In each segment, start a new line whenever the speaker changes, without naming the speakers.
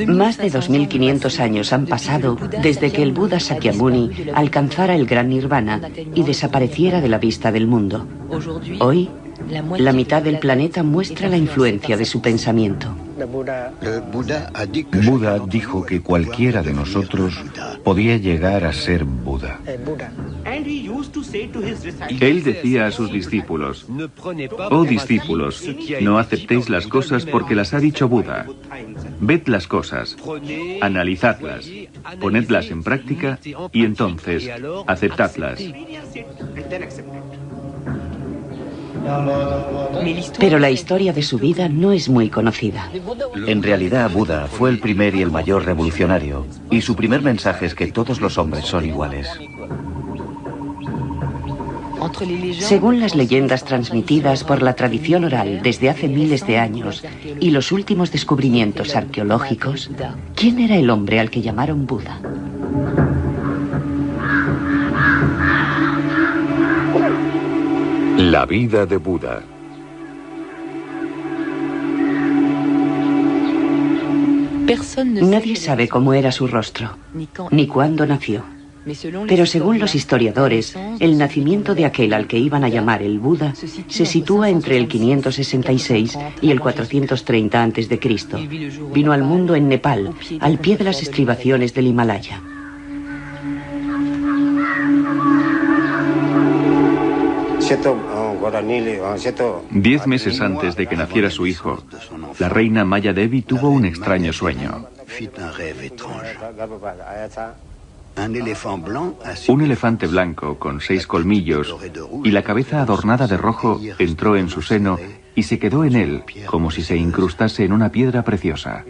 Más de 2500 años han pasado desde que el Buda Sakyamuni alcanzara el gran nirvana y desapareciera de la vista del mundo. Hoy, la mitad del planeta muestra la influencia de su pensamiento.
Buda dijo que cualquiera de nosotros podía llegar a ser Buda.
Él decía a sus discípulos: oh discípulos, no aceptéis las cosas porque las ha dicho Buda. Ved las cosas, analizadlas, ponedlas en práctica y entonces aceptadlas.
Pero la historia de su vida no es muy conocida.
En realidad, Buda fue el primer y el mayor revolucionario, y su primer mensaje es que todos los hombres son iguales.
Según las leyendas transmitidas por la tradición oral desde hace miles de años y los últimos descubrimientos arqueológicos, ¿quién era el hombre al que llamaron Buda?
La vida de Buda.
Nadie sabe cómo era su rostro, ni cuándo nació. Pero según los historiadores, el nacimiento de aquel al que iban a llamar el Buda se sitúa entre el 566 y el 430 a.C. Vino al mundo en Nepal, al pie de las estribaciones del Himalaya.
Diez meses antes de que naciera su hijo, la reina Maya Devi tuvo un extraño sueño. Un elefante blanco con 6 colmillos y la cabeza adornada de rojo entró en su seno y se quedó en él como si se incrustase en una piedra preciosa.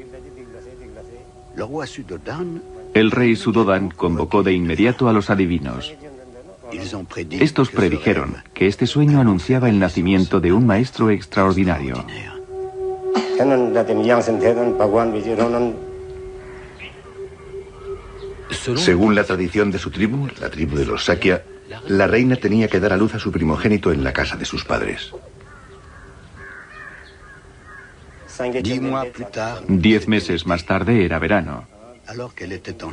El rey Suddhodan convocó de inmediato a los adivinos. Estos predijeron que este sueño anunciaba el nacimiento de un maestro extraordinario.
Según la tradición de su tribu, la tribu de los Sakya, la reina tenía que dar a luz a su primogénito en la casa de sus padres.
10 meses más tarde era verano.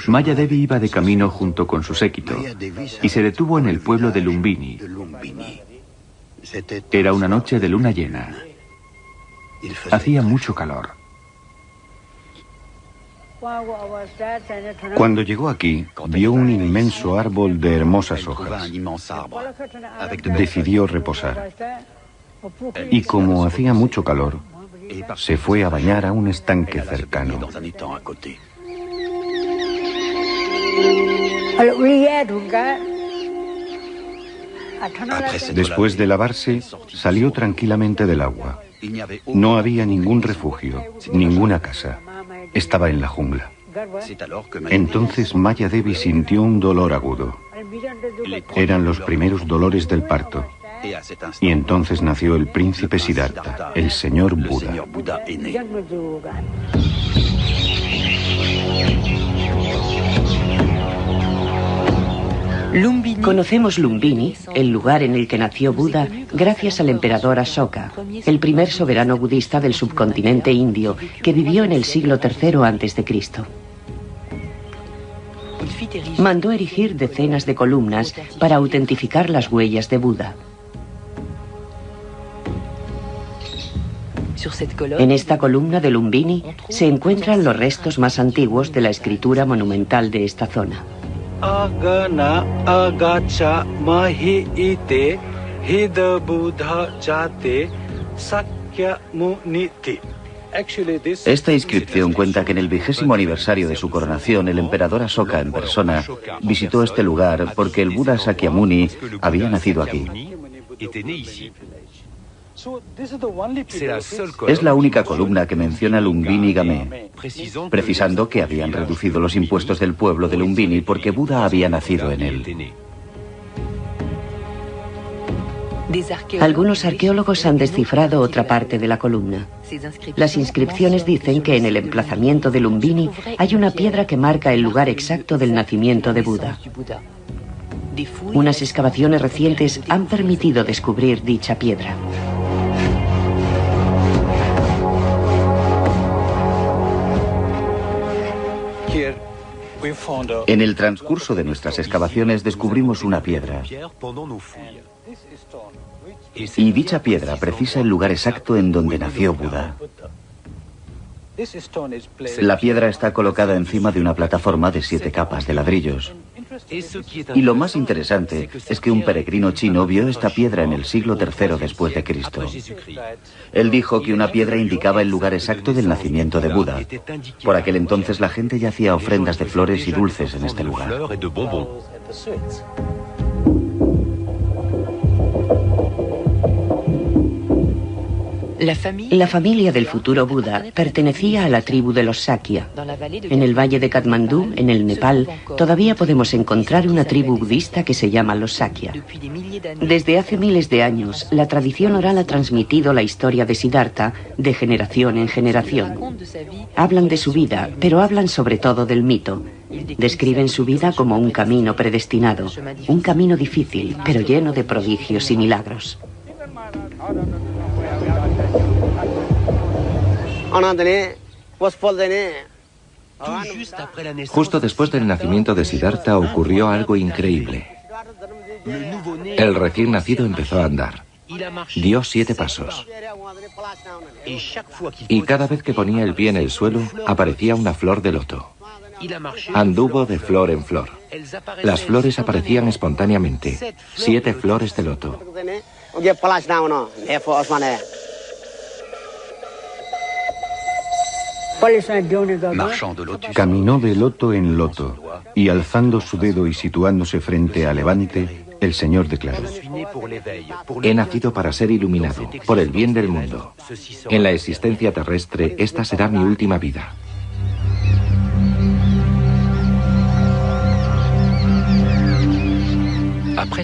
Maya Devi iba de camino junto con su séquito y se detuvo en el pueblo de Lumbini. Era una noche de luna llena. Hacía mucho calor.
Cuando llegó aquí, vio un inmenso árbol de hermosas hojas. Decidió reposar. Y como hacía mucho calor, se fue a bañar a un estanque cercano. Después de lavarse, salió tranquilamente del agua. No había ningún refugio, ninguna casa. Estaba en la jungla. Entonces Maya Devi sintió un dolor agudo. Eran los primeros dolores del parto. Y entonces nació el príncipe Siddhartha, el señor Buda.
Conocemos Lumbini, el lugar en el que nació Buda, gracias al emperador Ashoka, el primer soberano budista del subcontinente indio, que vivió en el siglo III a.C. Mandó erigir decenas de columnas para autentificar las huellas de Buda. En esta columna de Lumbini se encuentran los restos más antiguos de la escritura monumental de esta zona.
Agana agacha mahi ite hida buddha jate sakyamuniti.
Esta inscripción cuenta que en el 20º aniversario de su coronación, el emperador Ashoka en persona visitó este lugar porque el Buda Sakyamuni había nacido aquí. Es la única columna que menciona Lumbini Game, precisando que habían reducido los impuestos del pueblo de Lumbini porque Buda había nacido en él.
Algunos arqueólogos han descifrado otra parte de la columna. Las inscripciones dicen que en el emplazamiento de Lumbini hay una piedra que marca el lugar exacto del nacimiento de Buda. Unas excavaciones recientes han permitido descubrir dicha piedra.
En el transcurso de nuestras excavaciones descubrimos una piedra. Y dicha piedra precisa el lugar exacto en donde nació Buda. La piedra está colocada encima de una plataforma de 7 capas de ladrillos. Y lo más interesante es que un peregrino chino vio esta piedra en el siglo III después de Cristo. Él dijo que una piedra indicaba el lugar exacto del nacimiento de Buda. Por aquel entonces la gente ya hacía ofrendas de flores y dulces en este lugar.
La familia del futuro Buda pertenecía a la tribu de los Sakya. En el valle de Katmandú, en el Nepal, todavía podemos encontrar una tribu budista que se llama los Sakya. Desde hace miles de años, la tradición oral ha transmitido la historia de Siddhartha de generación en generación. Hablan de su vida, pero hablan sobre todo del mito. Describen su vida como un camino predestinado, un camino difícil, pero lleno de prodigios y milagros.
Justo después del nacimiento de Siddhartha ocurrió algo increíble. El recién nacido empezó a andar. Dio 7 pasos. Y cada vez que ponía el pie en el suelo, aparecía una flor de loto. Anduvo de flor en flor. Las flores aparecían espontáneamente. 7 flores de loto.
Caminó de loto en loto, y alzando su dedo y situándose frente a Levante, el Señor declaró:
He nacido para ser iluminado, por el bien del mundo. En la existencia terrestre, esta será mi última vida.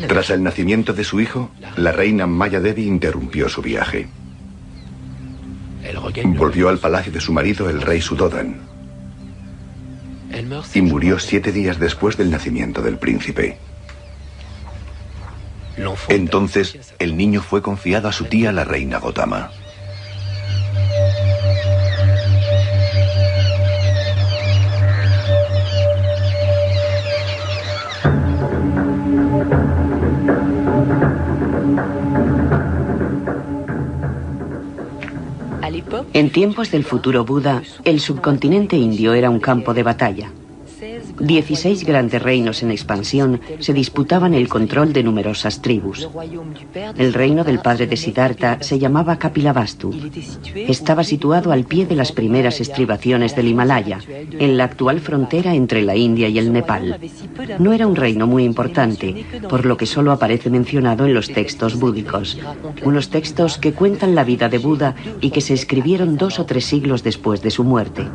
Tras el nacimiento de su hijo, la reina Maya Devi interrumpió su viaje. Volvió al palacio de su marido, el rey Suddhodan, y murió 7 días después del nacimiento del príncipe. Entonces, el niño fue confiado a su tía, la reina Gotama.
En tiempos del futuro Buda, el subcontinente indio era un campo de batalla. 16 grandes reinos en expansión se disputaban el control de numerosas tribus. El reino del padre de Siddhartha se llamaba Kapilavastu. Estaba situado al pie de las primeras estribaciones del Himalaya, en la actual frontera entre la India y el Nepal. No era un reino muy importante, por lo que solo aparece mencionado en los textos búdicos, unos textos que cuentan la vida de Buda y que se escribieron 2 o 3 siglos después de su muerte.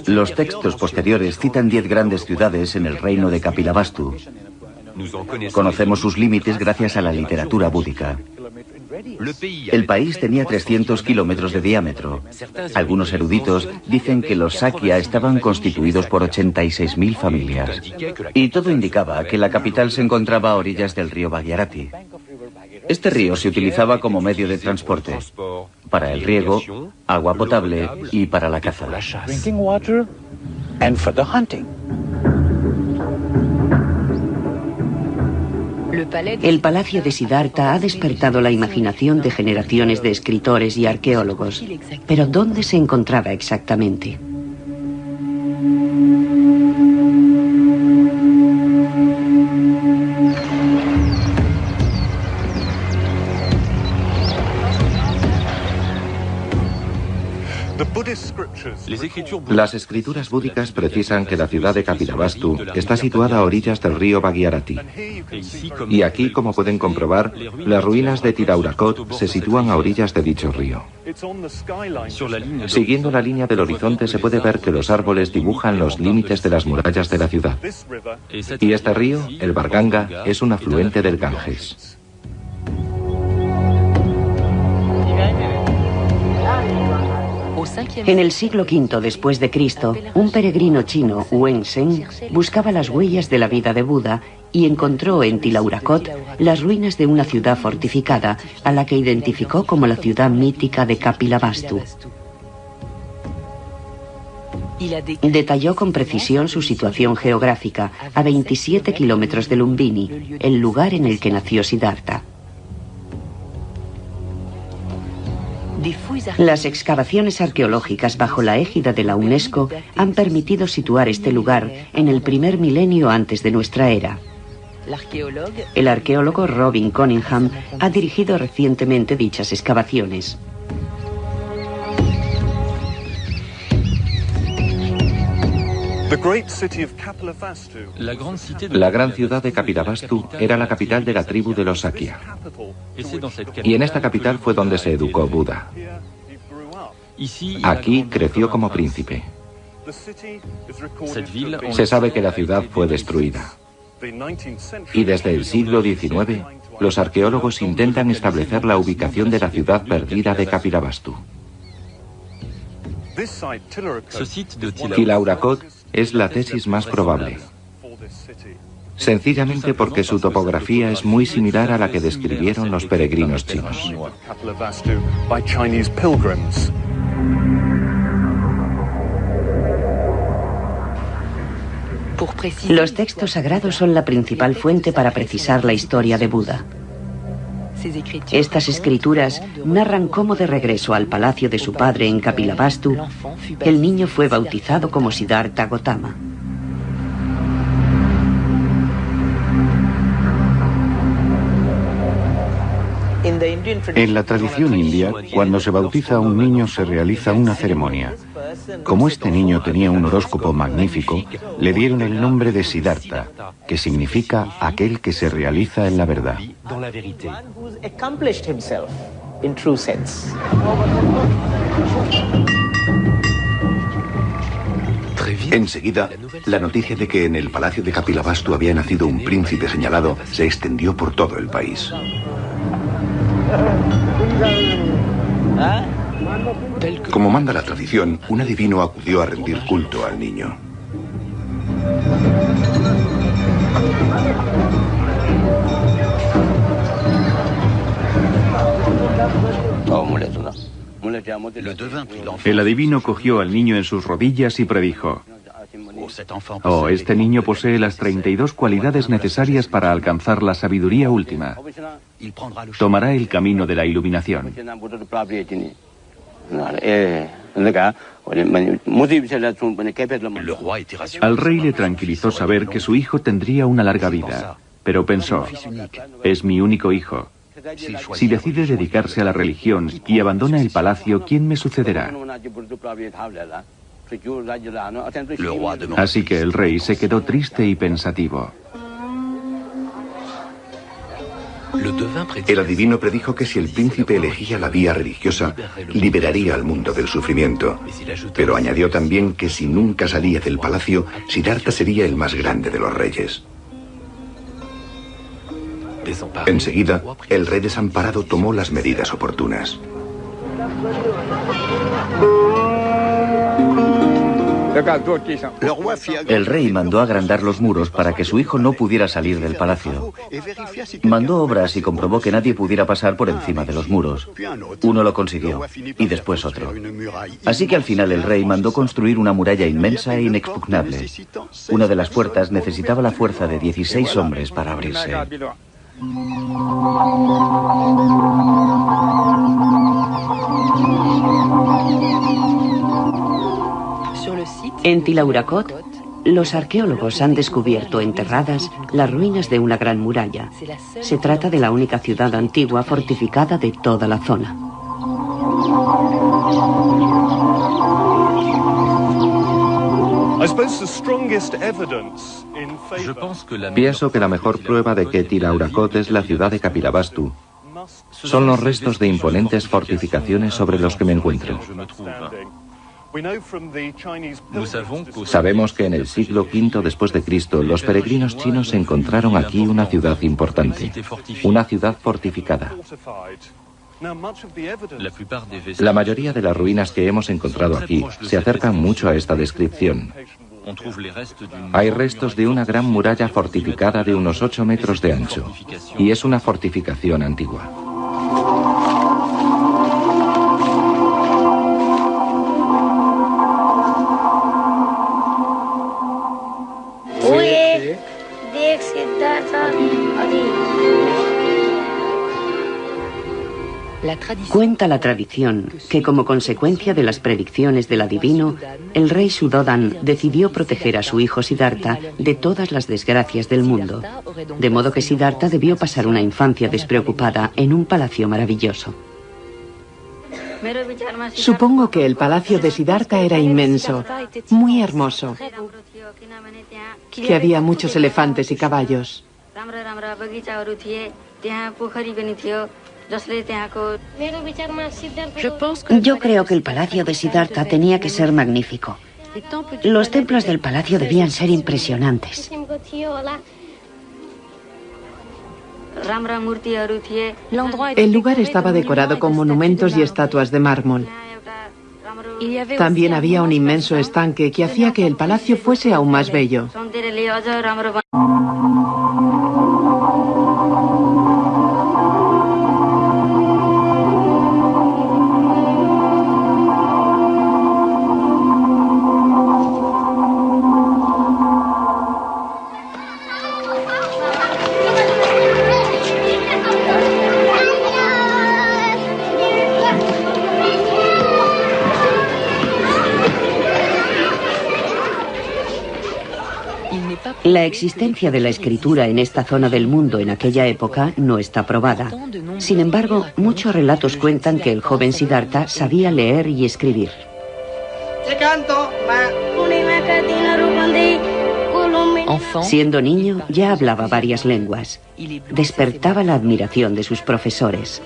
Los textos posteriores citan 10 grandes ciudades en el reino de Kapilavastu. Conocemos sus límites gracias a la literatura búdica. El país tenía 300 kilómetros de diámetro. Algunos eruditos dicen que los Sakya estaban constituidos por 86.000 familias. Y todo indicaba que la capital se encontraba a orillas del río Bhagirathi. Este río se utilizaba como medio de transporte, para el riego, agua potable y para la caza.
El palacio de Siddhartha ha despertado la imaginación de generaciones de escritores y arqueólogos. Pero ¿dónde se encontraba exactamente?
Las escrituras búdicas precisan que la ciudad de Kapilavastu está situada a orillas del río Bhagirathi. Y aquí, como pueden comprobar, las ruinas de Tiraurakot se sitúan a orillas de dicho río. Siguiendo la línea del horizonte se puede ver que los árboles dibujan los límites de las murallas de la ciudad. Y este río, el Barganga, es un afluente del Ganges.
En el siglo V después de Cristo, un peregrino chino, Wen Zheng, buscaba las huellas de la vida de Buda y encontró en Tiraurakot las ruinas de una ciudad fortificada, a la que identificó como la ciudad mítica de Kapilavastu. Detalló con precisión su situación geográfica, a 27 kilómetros de Lumbini, el lugar en el que nació Siddhartha. Las excavaciones arqueológicas bajo la égida de la UNESCO han permitido situar este lugar en el primer milenio antes de nuestra era. El arqueólogo Robin Cunningham ha dirigido recientemente dichas excavaciones.
La gran ciudad de Kapilavastu era la capital de la tribu de los Sakya. Y en esta capital fue donde se educó Buda. Aquí creció como príncipe. Se sabe que la ciudad fue destruida. Y desde el siglo XIX, los arqueólogos intentan establecer la ubicación de la ciudad perdida de Kapilavastu. Tilaurakot es la tesis más probable, sencillamente porque su topografía es muy similar a la que describieron los peregrinos chinos.
Los textos sagrados son la principal fuente para precisar la historia de Buda. Estas escrituras narran cómo de regreso al palacio de su padre en Kapilavastu, el niño fue bautizado como Siddhartha Gautama.
En la tradición india, cuando se bautiza a un niño se realiza una ceremonia. Como este niño tenía un horóscopo magnífico, le dieron el nombre de Siddhartha, que significa aquel que se realiza en la verdad.
Enseguida, la noticia de que en el palacio de Kapilavastu había nacido un príncipe señalado se extendió por todo el país. Como manda la tradición, un adivino acudió a rendir culto al niño.
El adivino cogió al niño en sus rodillas y predijo: oh, este niño posee las 32 cualidades necesarias para alcanzar la sabiduría última. Tomará el camino de la iluminación. Al rey le tranquilizó saber que su hijo tendría una larga vida, pero pensó: es mi único hijo. Si decide dedicarse a la religión y abandona el palacio, ¿quién me sucederá? Así que el rey se quedó triste y pensativo.
El adivino predijo que si el príncipe elegía la vía religiosa, liberaría al mundo del sufrimiento. Pero añadió también que si nunca salía del palacio, Siddhartha sería el más grande de los reyes. Enseguida, el rey desamparado tomó las medidas oportunas.
El rey mandó agrandar los muros para que su hijo no pudiera salir del palacio. Mandó obras y comprobó que nadie pudiera pasar por encima de los muros. Uno lo consiguió, y después otro. Así que al final el rey mandó construir una muralla inmensa e inexpugnable. Una de las puertas necesitaba la fuerza de 16 hombres para abrirse.
En Tilaurakot, los arqueólogos han descubierto enterradas las ruinas de una gran muralla. Se trata de la única ciudad antigua fortificada de toda la zona.
Pienso que la mejor prueba de que Tilaurakot es la ciudad de Kapilavastu son los restos de imponentes fortificaciones sobre los que me encuentro. Sabemos que en el siglo V después de Cristo los peregrinos chinos encontraron aquí una ciudad importante, una ciudad fortificada. La mayoría de las ruinas que hemos encontrado aquí se acercan mucho a esta descripción. Hay restos de una gran muralla fortificada de unos 8 metros de ancho, y es una fortificación antigua.
Cuenta la tradición que como consecuencia de las predicciones del adivino, el rey Suddhodan decidió proteger a su hijo Siddhartha de todas las desgracias del mundo, de modo que Siddhartha debió pasar una infancia despreocupada en un palacio maravilloso.
Supongo que el palacio de Siddhartha era inmenso, muy hermoso, que había muchos elefantes y caballos.
Yo creo que el palacio de Siddhartha tenía que ser magnífico. Los templos del palacio debían ser impresionantes.
El lugar estaba decorado con monumentos y estatuas de mármol. También había un inmenso estanque que hacía que el palacio fuese aún más bello.
La existencia de la escritura en esta zona del mundo en aquella época no está probada. Sin embargo, muchos relatos cuentan que el joven Siddhartha sabía leer y escribir. Siendo niño, ya hablaba varias lenguas. Despertaba la admiración de sus profesores.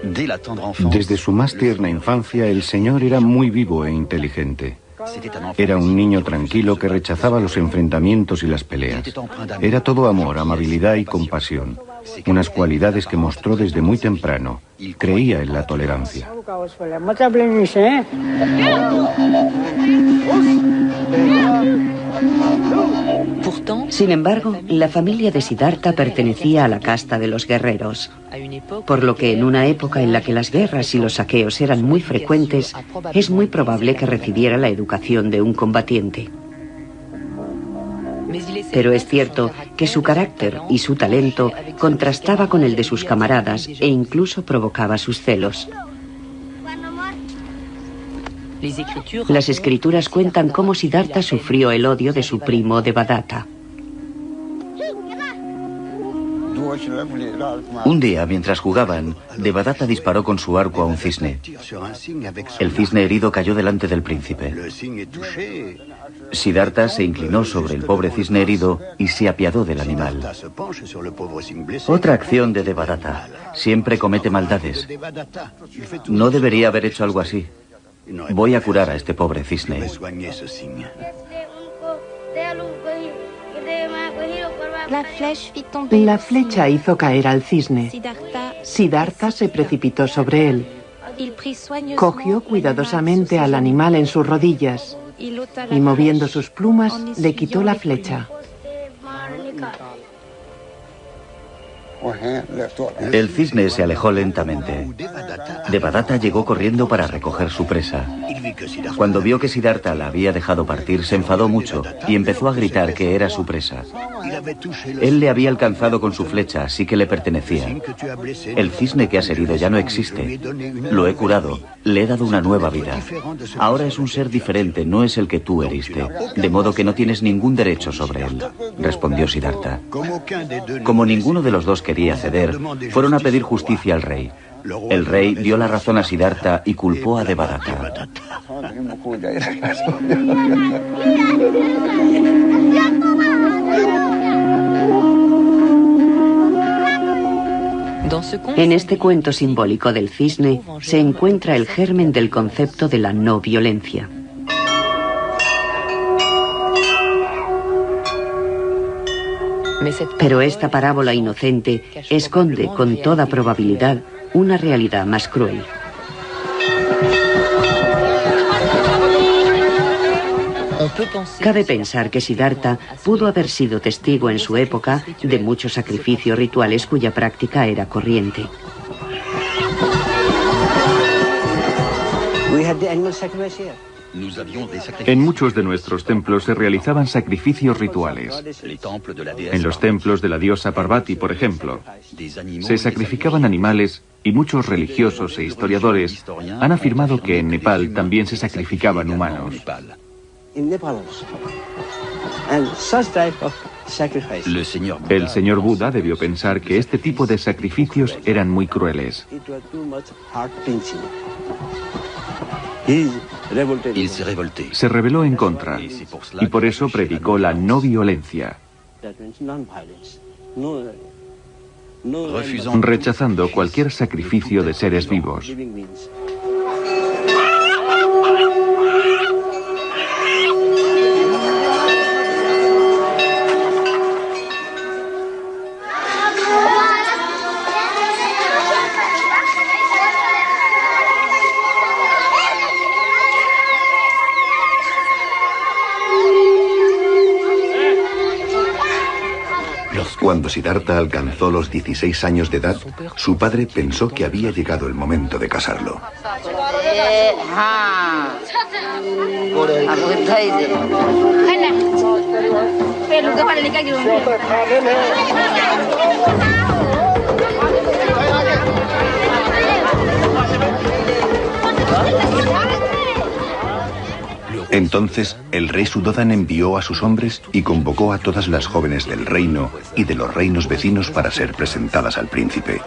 Desde su más tierna infancia, el señor era muy vivo e inteligente. Era un niño tranquilo que rechazaba los enfrentamientos y las peleas. Era todo amor, amabilidad y compasión, unas cualidades que mostró desde muy temprano. Creía en la tolerancia.
Sin embargo, la familia de Siddhartha pertenecía a la casta de los guerreros, por lo que en una época en la que las guerras y los saqueos eran muy frecuentes, es muy probable que recibiera la educación de un combatiente. Pero es cierto que su carácter y su talento contrastaba con el de sus camaradas e incluso provocaba sus celos. Las escrituras cuentan cómo Siddhartha sufrió el odio de su primo Devadatta.
Un día, mientras jugaban, Devadatta disparó con su arco a un cisne. El cisne herido cayó delante del príncipe. Siddhartha se inclinó sobre el pobre cisne herido y se apiadó del animal. Otra acción de Devadatta. Siempre comete maldades. No debería haber hecho algo así. Voy a curar a este pobre cisne.
La flecha hizo caer al cisne. Siddhartha se precipitó sobre él. Cogió cuidadosamente al animal en sus rodillas y, moviendo sus plumas, le quitó la flecha.
El cisne se alejó lentamente. Devadatta llegó corriendo para recoger su presa. Cuando vio que Siddhartha la había dejado partir, se enfadó mucho y empezó a gritar que era su presa. Él le había alcanzado con su flecha, así que le pertenecía. El cisne que has herido ya no existe. Lo he curado, le he dado una nueva vida. Ahora es un ser diferente, no es el que tú heriste. De modo que no tienes ningún derecho sobre él, respondió Siddhartha. Como ninguno de los dos quería ceder, fueron a pedir justicia al rey. El rey dio la razón a Siddhartha y culpó a Devadatta.
En este cuento simbólico del cisne se encuentra el germen del concepto de la no violencia. Pero esta parábola inocente esconde con toda probabilidad una realidad más cruel. Cabe pensar que Siddhartha pudo haber sido testigo en su época de muchos sacrificios rituales cuya práctica era corriente.
En muchos de nuestros templos se realizaban sacrificios rituales. En los templos de la diosa Parvati, por ejemplo, se sacrificaban animales y muchos religiosos e historiadores han afirmado que en Nepal también se sacrificaban humanos. El señor Buda debió pensar que este tipo de sacrificios eran muy crueles. Se rebeló en contra y por eso predicó la no violencia, rechazando cualquier sacrificio de seres vivos.
Cuando Siddhartha alcanzó los 16 años de edad, su padre pensó que había llegado el momento de casarlo. Entonces el rey Suddhodan envió a sus hombres y convocó a todas las jóvenes del reino y de los reinos vecinos para ser presentadas al príncipe.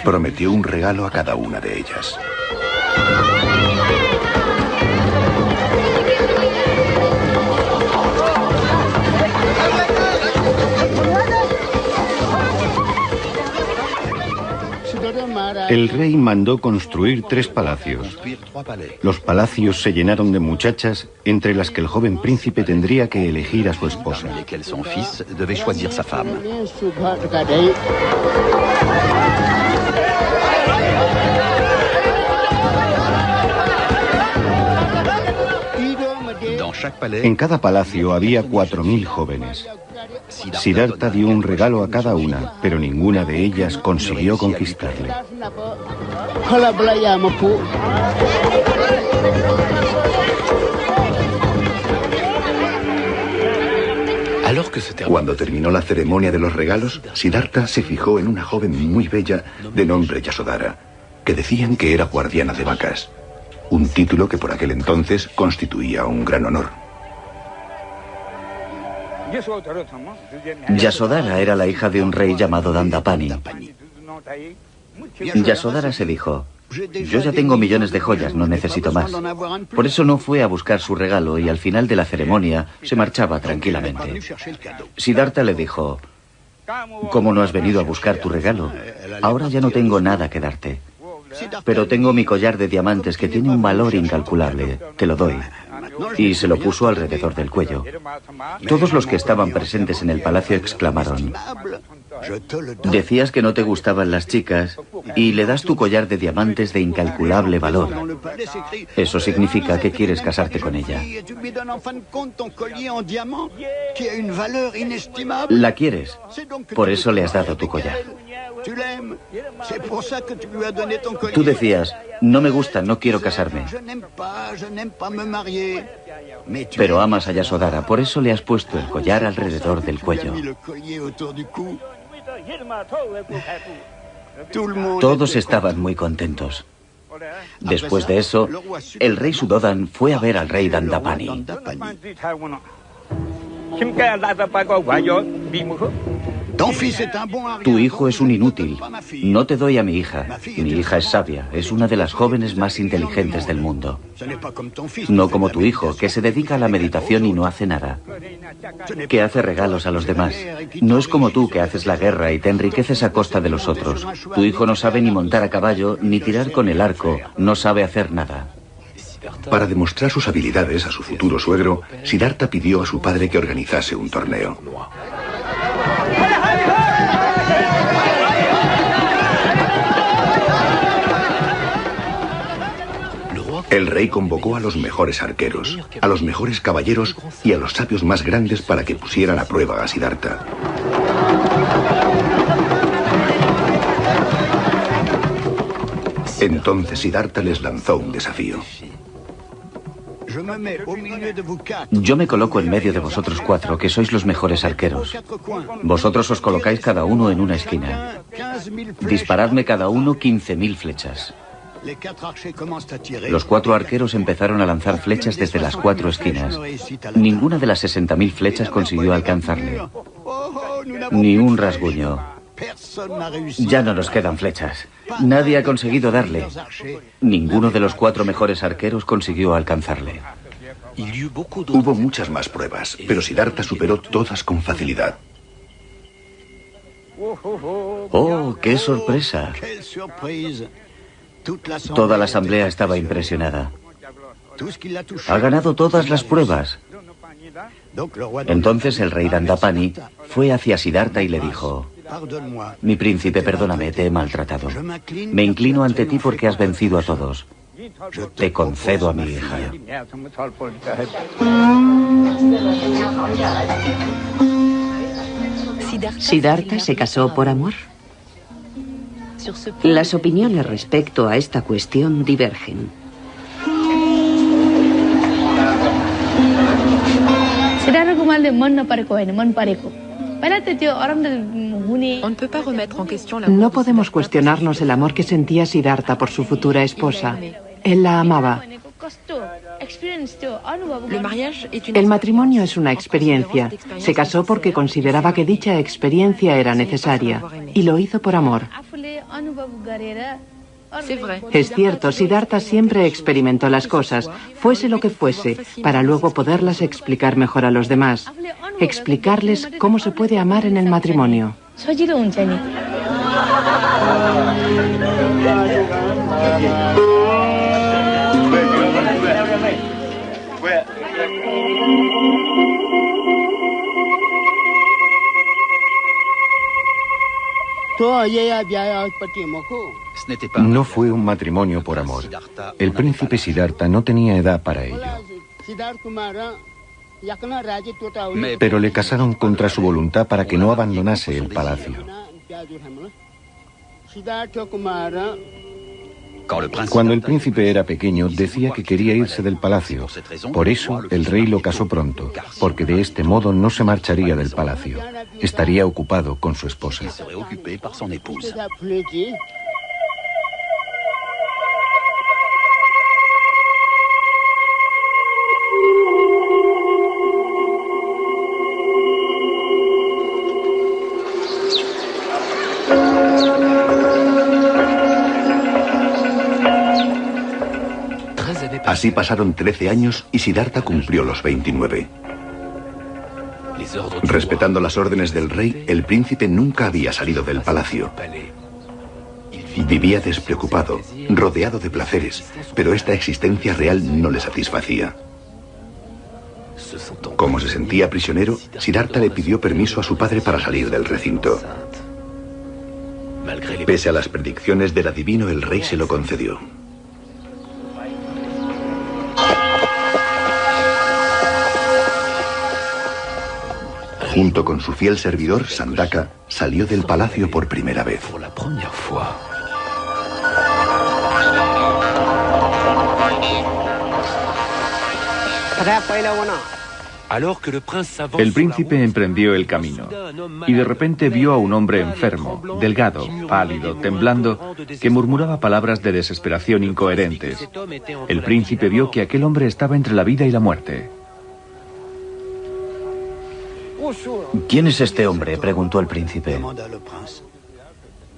Prometió un regalo a cada una de ellas.
El rey mandó construir 3 palacios. Los palacios se llenaron de muchachas, entre las que el joven príncipe tendría que elegir a su esposa. En cada palacio había 4000 jóvenes. Siddhartha dio un regalo a cada una, pero ninguna de ellas consiguió conquistarle.
Cuando terminó la ceremonia de los regalos, Siddhartha se fijó en una joven muy bella de nombre Yasodhara, que decían que era guardiana de vacas, un título que por aquel entonces constituía un gran honor.
Yasodhara era la hija de un rey llamado Dandapani. Yasodhara se dijo: yo ya tengo millones de joyas, no necesito más. Por eso no fue a buscar su regalo y al final de la ceremonia se marchaba tranquilamente. Siddhartha le dijo: ¿cómo no has venido a buscar tu regalo? Ahora ya no tengo nada que darte. Pero tengo mi collar de diamantes que tiene un valor incalculable. Te lo doy. Y se lo puso alrededor del cuello. Todos los que estaban presentes en el palacio exclamaron: decías que no te gustaban las chicas y le das tu collar de diamantes de incalculable valor. Eso significa que quieres casarte con ella. La quieres, por eso le has dado tu collar. Tú decías: no me gusta, no quiero casarme. Pero amas a Yasodhara, por eso le has puesto el collar alrededor del cuello. Todos estaban muy contentos. Después de eso, el rey Suddhodan fue a ver al rey Dandapani. Tu hijo es un inútil. No te doy a mi hija. Mi hija es sabia. Es una de las jóvenes más inteligentes del mundo. No como tu hijo, que se dedica a la meditación y no hace nada. Que hace regalos a los demás. No es como tú, que haces la guerra y te enriqueces a costa de los otros. Tu hijo no sabe ni montar a caballo, ni tirar con el arco. No sabe hacer nada.
Para demostrar sus habilidades a su futuro suegro, Siddhartha pidió a su padre que organizase un torneo. El rey convocó a los mejores arqueros, a los mejores caballeros y a los sabios más grandes para que pusieran a prueba a Siddhartha. Entonces Siddhartha les lanzó un desafío.
Yo me coloco en medio de vosotros 4, que sois los mejores arqueros. Vosotros os colocáis cada uno en una esquina. Disparadme cada uno 15.000 flechas. Los 4 arqueros empezaron a lanzar flechas desde las 4 esquinas. Ninguna de las 60.000 flechas consiguió alcanzarle. Ni un rasguño. Ya no nos quedan flechas. Nadie ha conseguido darle. Ninguno de los 4 mejores arqueros consiguió alcanzarle.
Hubo muchas más pruebas, pero Siddhartha superó todas con facilidad.
¡Oh, qué sorpresa! Toda la asamblea estaba impresionada. Ha ganado todas las pruebas. Entonces el rey Dandapani fue hacia Siddhartha y le dijo: mi príncipe, perdóname, te he maltratado. Me inclino ante ti porque has vencido a todos. Te concedo a mi hija.
¿Siddhartha se casó por amor? Las opiniones respecto a esta cuestión divergen.
No podemos cuestionarnos el amor que sentía Siddhartha por su futura esposa. Él la amaba. El matrimonio es una experiencia. Se casó porque consideraba que dicha experiencia era necesaria y lo hizo por amor. Es cierto, Siddhartha siempre experimentó las cosas, fuese lo que fuese, para luego poderlas explicar mejor a los demás. Explicarles cómo se puede amar en el matrimonio.
No fue un matrimonio por amor. El príncipe Siddhartha no tenía edad para ello. Pero le casaron contra su voluntad para que no abandonase el palacio. Cuando el príncipe era pequeño, decía que quería irse del palacio. Por eso, el rey lo casó pronto, porque de este modo no se marcharía del palacio. Estaría ocupado con su esposa.
Así pasaron 13 años y Siddhartha cumplió los 29. Respetando las órdenes del rey, el príncipe nunca había salido del palacio. Vivía despreocupado, rodeado de placeres, pero esta existencia real no le satisfacía. Como se sentía prisionero, Siddhartha le pidió permiso a su padre para salir del recinto. Pese a las predicciones del adivino, el rey se lo concedió. Junto con su fiel servidor, Sandaka, salió del palacio por primera vez.
El príncipe emprendió el camino y de repente vio a un hombre enfermo, delgado, pálido, temblando, que murmuraba palabras de desesperación incoherentes. El príncipe vio que aquel hombre estaba entre la vida y la muerte.
¿Quién es este hombre?, preguntó el príncipe.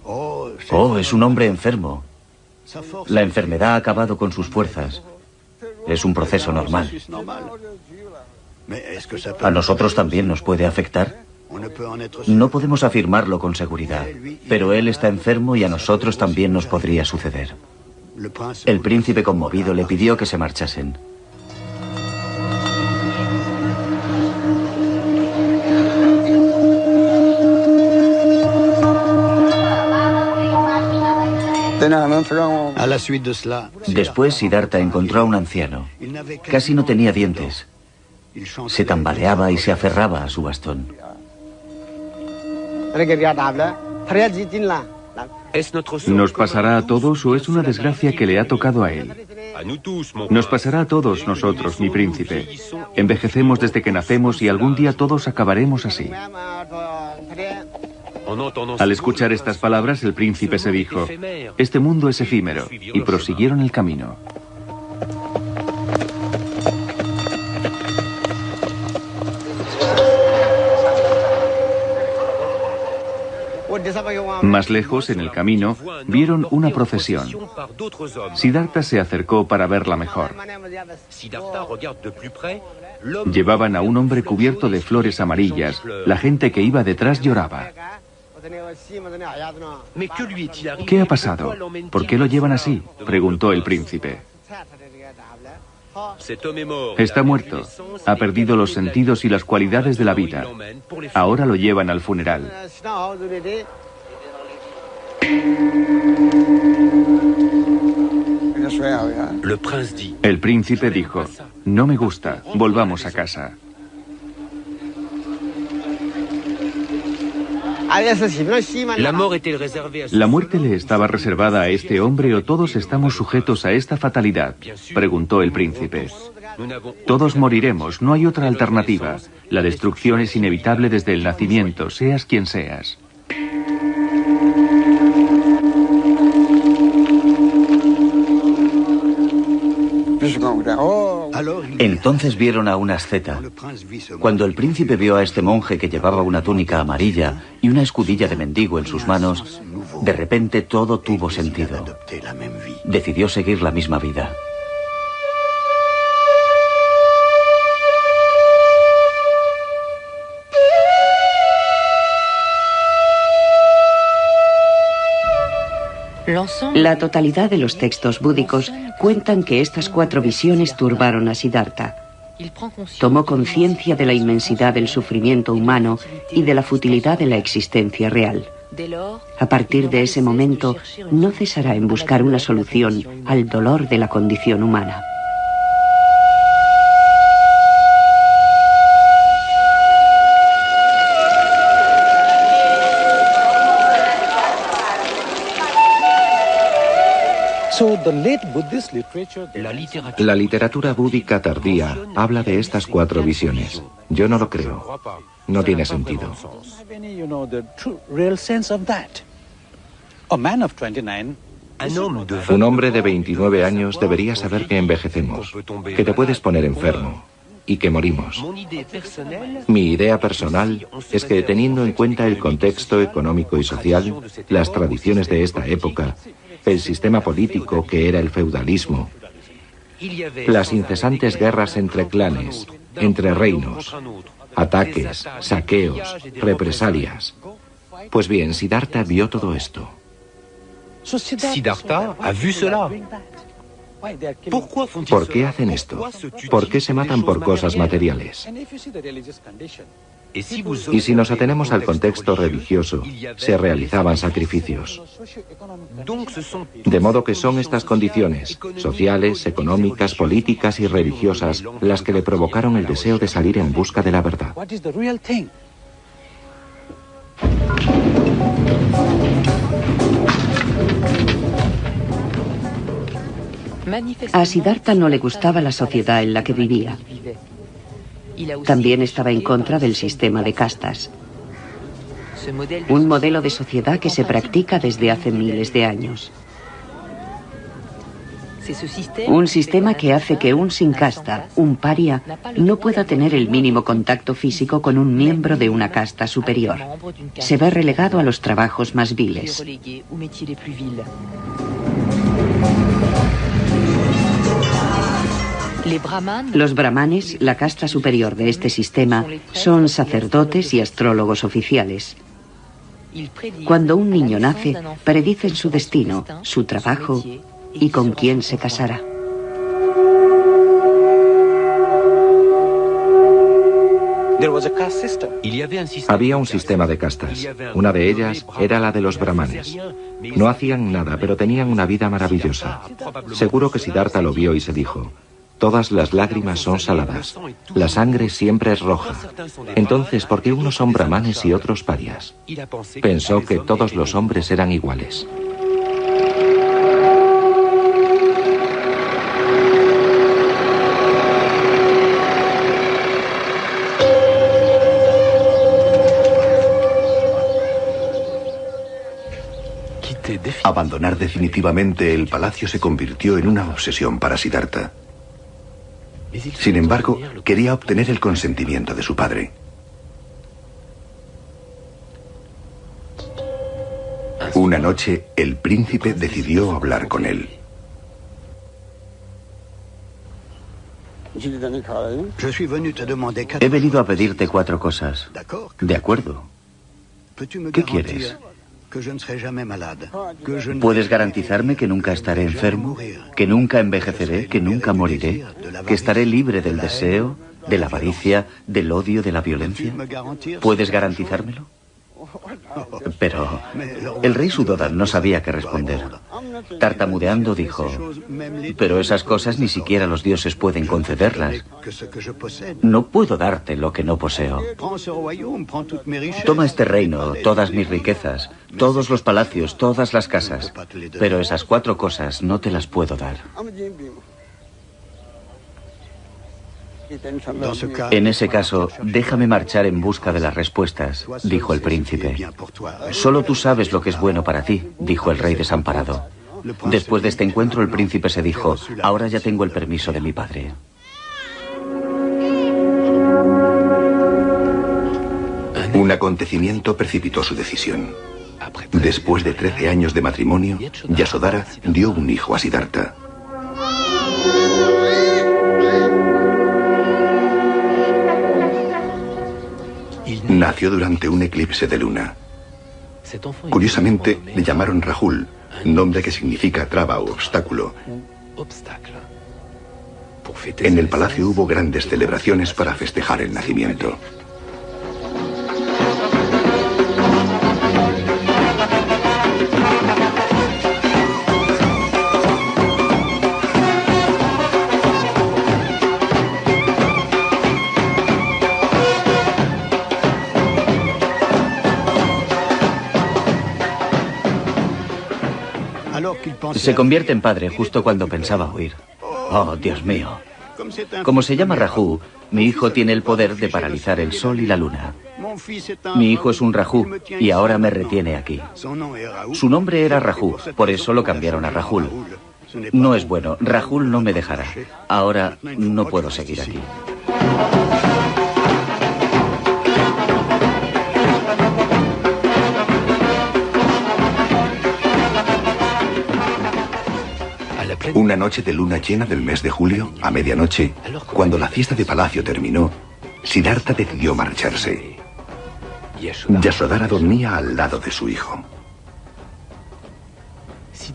Oh, es un hombre enfermo. La enfermedad ha acabado con sus fuerzas. Es un proceso normal. ¿A nosotros también nos puede afectar? No podemos afirmarlo con seguridad, pero él está enfermo y a nosotros también nos podría suceder. El príncipe, conmovido, le pidió que se marchasen. Después Siddhartha encontró a un anciano. Casi no tenía dientes. Se tambaleaba y se aferraba a su bastón.
¿Nos pasará a todos o es una desgracia que le ha tocado a él? Nos pasará a todos nosotros, mi príncipe. Envejecemos desde que nacemos y algún día todos acabaremos así. Al escuchar estas palabras, el príncipe se dijo: este mundo es efímero, y prosiguieron el camino. Más lejos, en el camino, vieron una procesión. Siddhartha se acercó para verla mejor. Llevaban a un hombre cubierto de flores amarillas. La gente que iba detrás lloraba. ¿Qué ha pasado? ¿Por qué lo llevan así?, preguntó el príncipe. Está muerto. Ha perdido los sentidos y las cualidades de la vida. Ahora lo llevan al funeral. El príncipe dijo: no me gusta, volvamos a casa. ¿La muerte le estaba reservada a este hombre o todos estamos sujetos a esta fatalidad?, preguntó el príncipe. Todos moriremos, no hay otra alternativa. La destrucción es inevitable desde el nacimiento, seas quien seas.
Entonces vieron a una asceta. Cuando el príncipe vio a este monje que llevaba una túnica amarilla y una escudilla de mendigo en sus manos, de repente todo tuvo sentido. Decidió seguir la misma vida.
La totalidad de los textos búdicos cuentan que estas 4 visiones turbaron a Siddhartha. Tomó conciencia de la inmensidad del sufrimiento humano y de la futilidad de la existencia real. A partir de ese momento, no cesará en buscar una solución al dolor de la condición humana.
La literatura búdica tardía habla de estas 4 visiones. Yo no lo creo. No tiene sentido. Un hombre de 29 años debería saber que envejecemos, que te puedes poner enfermo y que morimos. Mi idea personal es que, teniendo en cuenta el contexto económico y social, las tradiciones de esta época, el sistema político que era el feudalismo, las incesantes guerras entre clanes, entre reinos, ataques, saqueos, represalias. Pues bien, Siddhartha vio todo esto.
Siddhartha ha vu cela.
¿Por qué hacen esto? ¿Por qué se matan por cosas materiales? Y si nos atenemos al contexto religioso, se realizaban sacrificios. De modo que son estas condiciones, sociales, económicas, políticas y religiosas, las que le provocaron el deseo de salir en busca de la verdad.
A Siddhartha no le gustaba la sociedad en la que vivía. También estaba en contra del sistema de castas, un modelo de sociedad que se practica desde hace miles de años. Un sistema que hace que un sin casta, un paria, no pueda tener el mínimo contacto físico con un miembro de una casta superior. Se ve relegado a los trabajos más viles. Los brahmanes, la casta superior de este sistema, son sacerdotes y astrólogos oficiales. Cuando un niño nace, predicen su destino, su trabajo y con quién se casará.
Había un sistema de castas. Una de ellas era la de los brahmanes. No hacían nada, pero tenían una vida maravillosa. Seguro que Siddhartha lo vio y se dijo: Todas las lágrimas son saladas. La sangre siempre es roja. Entonces, ¿por qué unos son brahmanes y otros parias? Pensó que todos los hombres eran iguales.
Abandonar definitivamente el palacio se convirtió en una obsesión para Siddhartha. Sin embargo, quería obtener el consentimiento de su padre. Una noche, el príncipe decidió hablar con él.
He venido a pedirte 4 cosas. De acuerdo. ¿Qué quieres? ¿Puedes garantizarme que nunca estaré enfermo? ¿Que nunca envejeceré? ¿Que nunca moriré? ¿Que estaré libre del deseo, de la avaricia, del odio, de la violencia? ¿Puedes garantizármelo? Pero el rey Suddhoda no sabía qué responder. Tartamudeando dijo: pero esas cosas ni siquiera los dioses pueden concederlas. No puedo darte lo que no poseo. Toma este reino, todas mis riquezas, todos los palacios, todas las casas, pero esas 4 cosas no te las puedo dar. En ese caso, déjame marchar en busca de las respuestas, dijo el príncipe. Solo tú sabes lo que es bueno para ti, dijo el rey desamparado. Después de este encuentro, el príncipe se dijo: ahora ya tengo el permiso de mi padre.
Un acontecimiento precipitó su decisión. Después de 13 años de matrimonio, Yasodhara dio un hijo a Siddhartha. Nació durante un eclipse de luna. Curiosamente, le llamaron Rahul, nombre que significa traba o obstáculo. En el palacio hubo grandes celebraciones para festejar el nacimiento.
Se convierte en padre justo cuando pensaba huir. Oh, Dios mío. Como se llama Rahu, mi hijo tiene el poder de paralizar el sol y la luna. Mi hijo es un Rahu y ahora me retiene aquí. Su nombre era Rahu, por eso lo cambiaron a Rahul. No es bueno, Rahul no me dejará. Ahora no puedo seguir aquí.
Una noche de luna llena del mes de julio, a medianoche, cuando la fiesta de palacio terminó, Siddhartha decidió marcharse. Yasodhara dormía al lado de su hijo.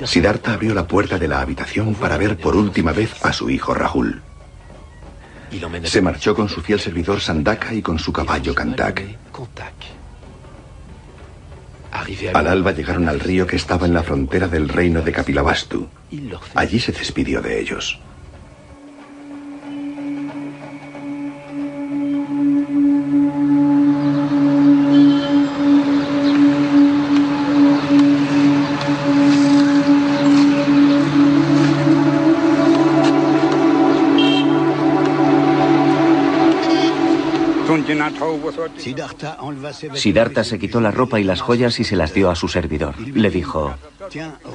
Siddhartha abrió la puerta de la habitación para ver por última vez a su hijo Rahul. Se marchó con su fiel servidor Sandaka y con su caballo Kantak. Al alba llegaron al río que estaba en la frontera del reino de Kapilavastu. Allí se despidió de ellos.
Siddhartha se quitó la ropa y las joyas y se las dio a su servidor. Le dijo: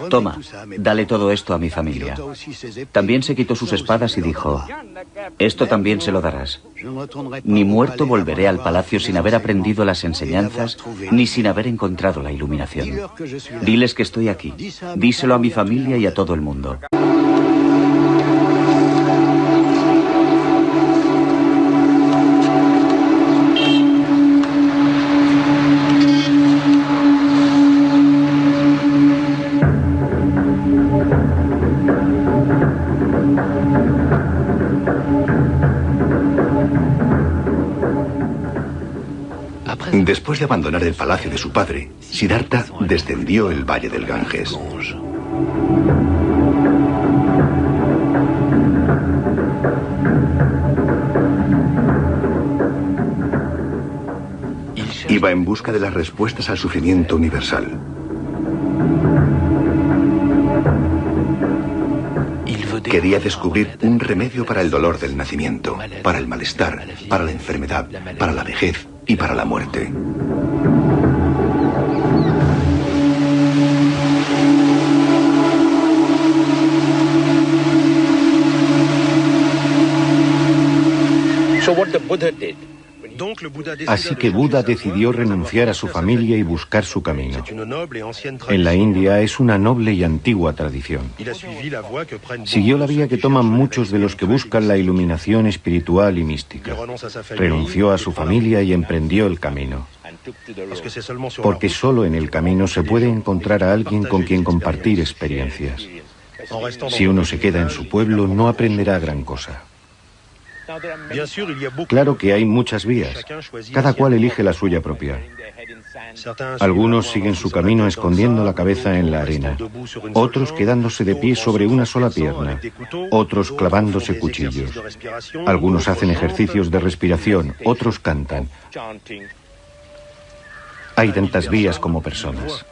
toma, dale todo esto a mi familia. También se quitó sus espadas y dijo: esto también se lo darás. Ni muerto volveré al palacio sin haber aprendido las enseñanzas ni sin haber encontrado la iluminación. Diles que estoy aquí. Díselo a mi familia y a todo el mundo.
Después de abandonar el palacio de su padre, Siddhartha descendió el valle del Ganges. Iba en busca de las respuestas al sufrimiento universal. Quería descubrir un remedio para el dolor del nacimiento, para el malestar, para la enfermedad, para la vejez y para la muerte.
Así que Buda decidió renunciar a su familia y buscar su camino. En la India es una noble y antigua tradición. Siguió la vía que toman muchos de los que buscan la iluminación espiritual y mística. Renunció a su familia y emprendió el camino. Porque solo en el camino se puede encontrar a alguien con quien compartir experiencias. Si uno se queda en su pueblo, no aprenderá gran cosa. Claro que hay muchas vías, cada cual elige la suya propia. Algunos siguen su camino escondiendo la cabeza en la arena, otros quedándose de pie sobre una sola pierna, otros clavándose cuchillos. Algunos hacen ejercicios de respiración, otros cantan. Hay tantas vías como personas.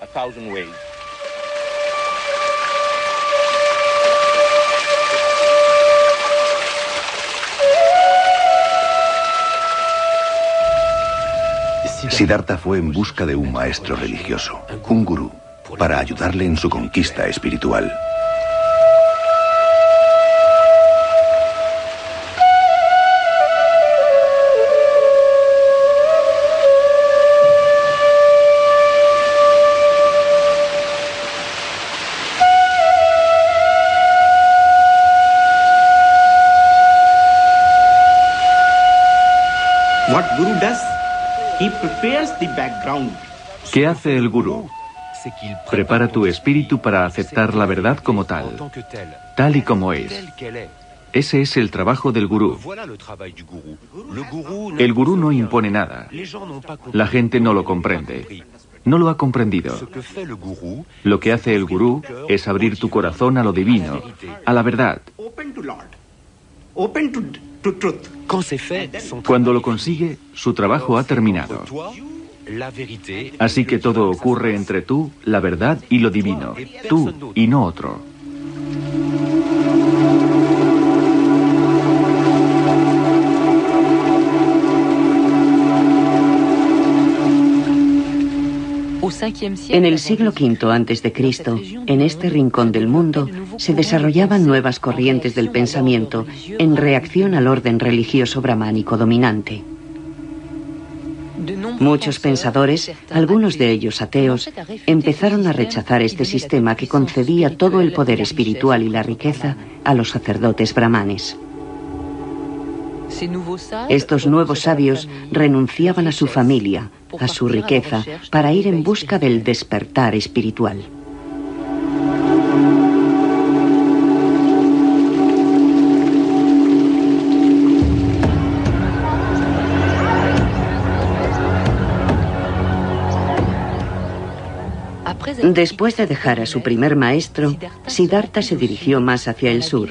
Siddhartha fue en busca de un maestro religioso, un gurú, para ayudarle en su conquista espiritual.
What Guru does? He prepares the background.
¿Qué hace el gurú? Prepara tu espíritu para aceptar la verdad como tal y como es. Ese es el trabajo del gurú. El gurú no impone nada. La gente no lo comprende. No lo ha comprendido. Lo que hace el gurú es abrir tu corazón a lo divino, a la verdad. Cuando lo consigue, su trabajo ha terminado. Así que todo ocurre entre tú, la verdad y lo divino. Tú y no otro.
En el siglo V a.C., en este rincón del mundo, se desarrollaban nuevas corrientes del pensamiento en reacción al orden religioso brahmánico dominante. Muchos pensadores, algunos de ellos ateos, empezaron a rechazar este sistema que concedía todo el poder espiritual y la riqueza a los sacerdotes brahmanes. Estos nuevos sabios renunciaban a su familia, a su riqueza, para ir en busca del despertar espiritual. Después de dejar a su primer maestro, Siddhartha se dirigió más hacia el sur,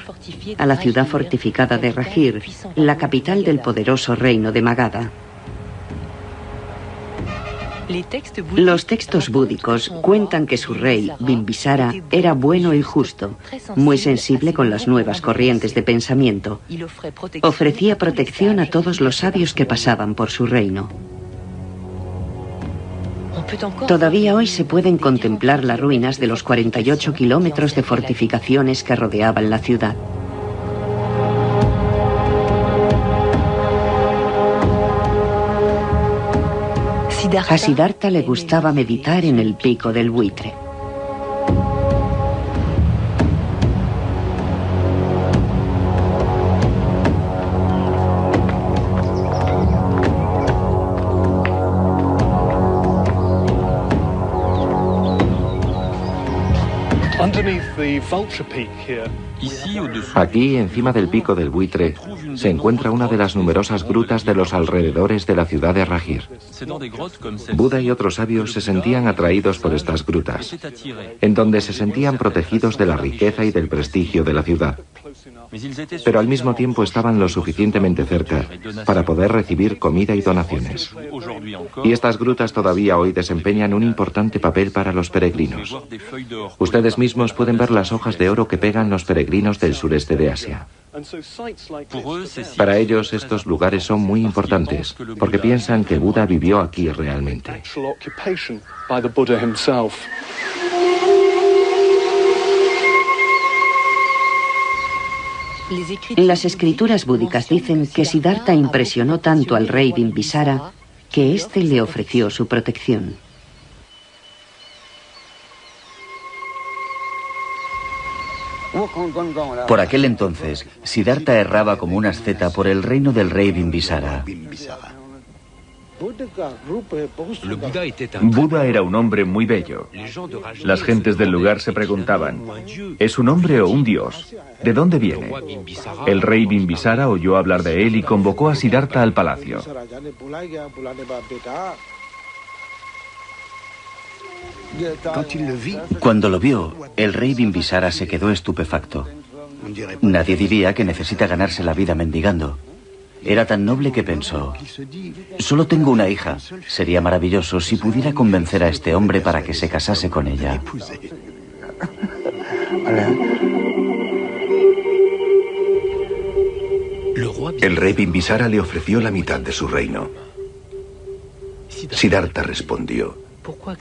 a la ciudad fortificada de Rajir, la capital del poderoso reino de Magadha. Los textos búdicos cuentan que su rey, Bimbisara, era bueno y justo, muy sensible con las nuevas corrientes de pensamiento. Ofrecía protección a todos los sabios que pasaban por su reino. Todavía hoy se pueden contemplar las ruinas de los 48 kilómetros de fortificaciones que rodeaban la ciudad. A Siddhartha le gustaba meditar en el pico del buitre.
Aquí, encima del pico del buitre, se encuentra una de las numerosas grutas de los alrededores de la ciudad de Rajir. Buda y otros sabios se sentían atraídos por estas grutas, en donde se sentían protegidos de la riqueza y del prestigio de la ciudad. pero al mismo tiempo estaban lo suficientemente cerca para poder recibir comida y donaciones. Y estas grutas todavía hoy desempeñan un importante papel para los peregrinos. Ustedes mismos pueden ver las hojas de oro que pegan los peregrinos del sureste de Asia. Para ellos estos lugares son muy importantes porque piensan que Buda vivió aquí realmente.
Las escrituras búdicas dicen que Siddhartha impresionó tanto al rey Bimbisara que éste le ofreció su protección.
Por aquel entonces, Siddhartha erraba como una asceta por el reino del rey Bimbisara.
Buda era un hombre muy bello. Las gentes del lugar se preguntaban, ¿es un hombre o un dios? ¿De dónde viene? El rey Bimbisara oyó hablar de él y convocó a Siddhartha al palacio.
Cuando lo vio, el rey Bimbisara se quedó estupefacto. Nadie diría que necesita ganarse la vida mendigando. Era tan noble que pensó, solo tengo una hija. Sería maravilloso si pudiera convencer a este hombre para que se casase con ella.
El rey Bimbisara le ofreció la mitad de su reino. Siddhartha respondió,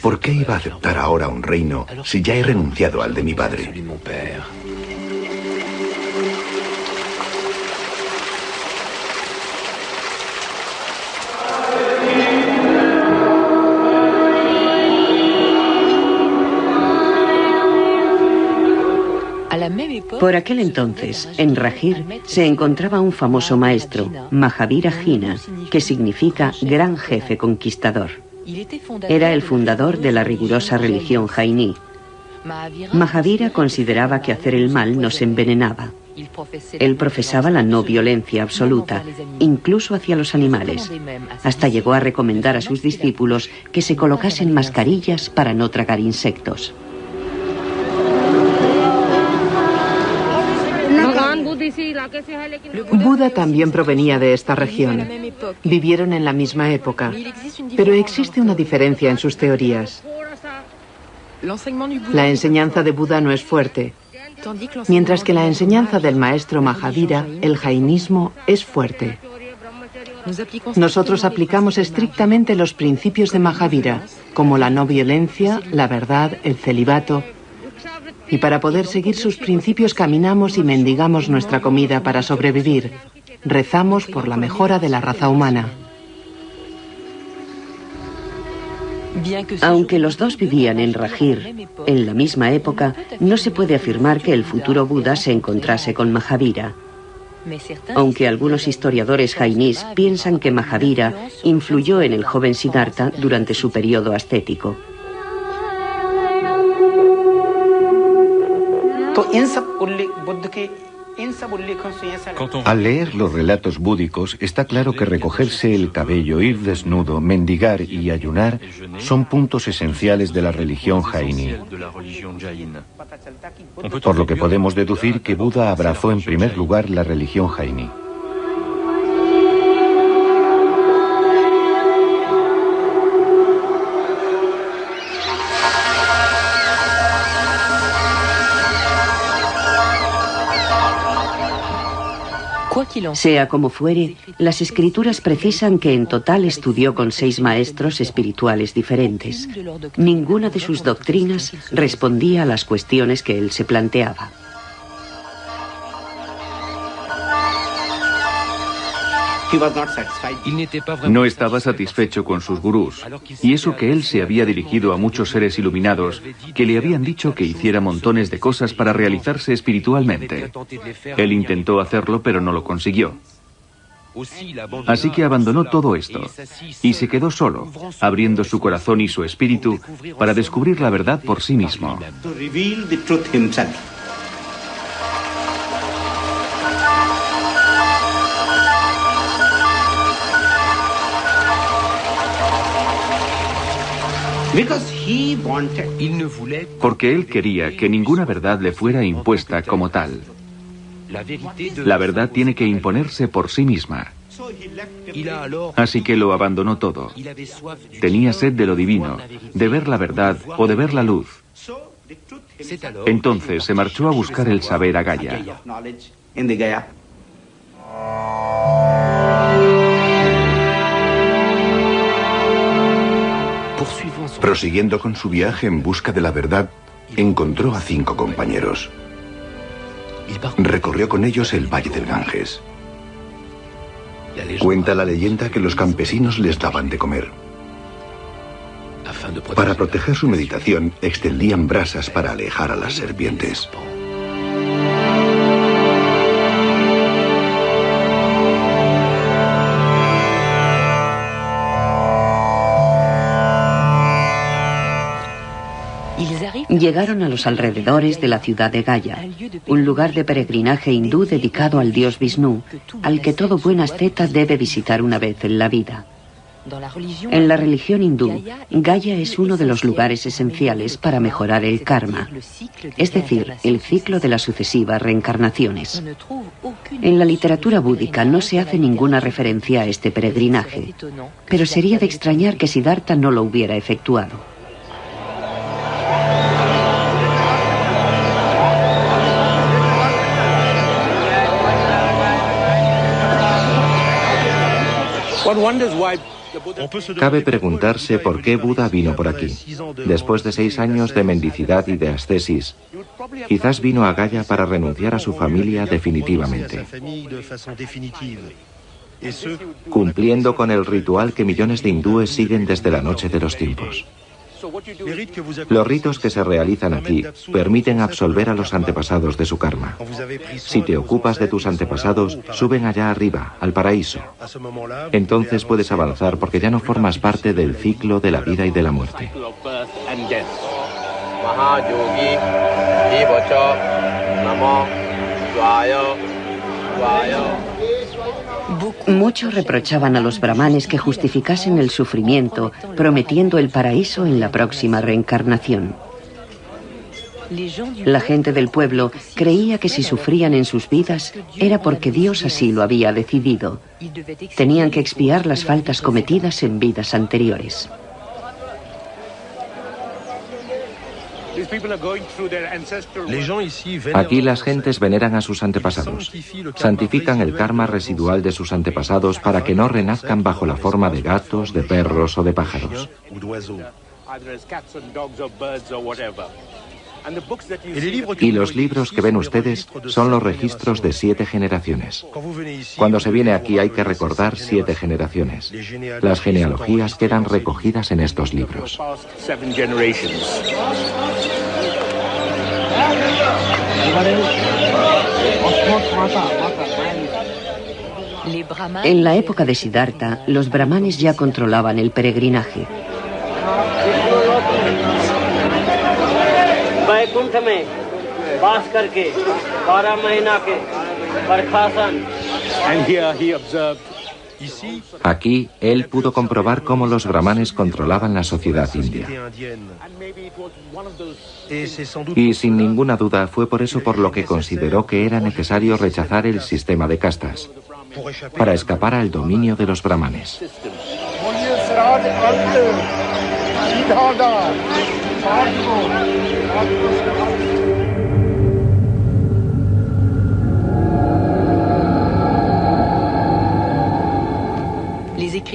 ¿por qué iba a aceptar ahora un reino si ya he renunciado al de mi padre?
Por aquel entonces, en Rajir se encontraba un famoso maestro, Mahavira Jina, que significa gran jefe conquistador. Era el fundador de la rigurosa religión jainí. Mahavira consideraba que hacer el mal nos envenenaba. Él profesaba la no violencia absoluta, incluso hacia los animales. Hasta llegó a recomendar a sus discípulos que se colocasen mascarillas para no tragar insectos.
Buda también provenía de esta región. Vivieron en la misma época, pero existe una diferencia en sus teorías. La enseñanza de Buda no es fuerte, mientras que la enseñanza del maestro Mahavira, el jainismo, es fuerte. Nosotros aplicamos estrictamente los principios de Mahavira, como la no violencia, la verdad, el celibato. Y para poder seguir sus principios caminamos y mendigamos nuestra comida para sobrevivir. Rezamos por la mejora de la raza humana.
Aunque los dos vivían en Rajir, en la misma época, no se puede afirmar que el futuro Buda se encontrase con Mahavira. Aunque algunos historiadores jainís piensan que Mahavira influyó en el joven Siddhartha durante su periodo ascético.
Al leer los relatos búdicos, está claro que recogerse el cabello, ir desnudo, mendigar y ayunar son puntos esenciales de la religión jainí. Por lo que podemos deducir que Buda abrazó en primer lugar la religión jainí.
Sea como fuere, las escrituras precisan que en total estudió con 6 maestros espirituales diferentes. Ninguna de sus doctrinas respondía a las cuestiones que él se planteaba.
No estaba satisfecho con sus gurús, y eso que él se había dirigido a muchos seres iluminados que le habían dicho que hiciera montones de cosas para realizarse espiritualmente. Él intentó hacerlo, pero no lo consiguió. Así que abandonó todo esto y se quedó solo, abriendo su corazón y su espíritu para descubrir la verdad por sí mismo. Porque él quería que ninguna verdad le fuera impuesta como tal. La verdad tiene que imponerse por sí misma. Así que lo abandonó todo. Tenía sed de lo divino, de ver la verdad o de ver la luz. Entonces se marchó a buscar el saber a Gaia.
Prosiguiendo con su viaje en busca de la verdad, encontró a 5 compañeros. Recorrió con ellos el valle del Ganges. Cuenta la leyenda que los campesinos les daban de comer. Para proteger su meditación, extendían brasas para alejar a las serpientes.
Llegaron a los alrededores de la ciudad de Gaya, un lugar de peregrinaje hindú dedicado al dios Vishnu, al que todo buen asceta debe visitar una vez en la vida. En la religión hindú, Gaya es uno de los lugares esenciales para mejorar el karma, es decir, el ciclo de las sucesivas reencarnaciones. En la literatura búdica no se hace ninguna referencia a este peregrinaje, pero sería de extrañar que Siddhartha no lo hubiera efectuado.
Cabe preguntarse por qué Buda vino por aquí. Después de 6 años de mendicidad y de ascesis, quizás vino a Gaya para renunciar a su familia definitivamente, cumpliendo con el ritual que millones de hindúes siguen desde la noche de los tiempos. Los ritos que se realizan aquí permiten absolver a los antepasados de su karma. Si te ocupas de tus antepasados, suben allá arriba, al paraíso. Entonces puedes avanzar porque ya no formas parte del ciclo de la vida y de la muerte.
Muchos reprochaban a los brahmanes que justificasen el sufrimiento, prometiendo el paraíso en la próxima reencarnación. La gente del pueblo creía que si sufrían en sus vidas era porque Dios así lo había decidido. Tenían que expiar las faltas cometidas en vidas anteriores.
Aquí las gentes veneran a sus antepasados. Santifican el karma residual de sus antepasados para que no renazcan bajo la forma de gatos, de perros o de pájaros. Y los libros que ven ustedes son los registros de 7 generaciones. Cuando se viene aquí hay que recordar 7 generaciones. Las genealogías quedan recogidas en estos libros.
En la época de Siddhartha, los brahmanes ya controlaban el peregrinaje.
Aquí, él pudo comprobar cómo los brahmanes controlaban la sociedad india. Y sin ninguna duda fue por eso por lo que consideró que era necesario rechazar el sistema de castas, para escapar al dominio de los brahmanes.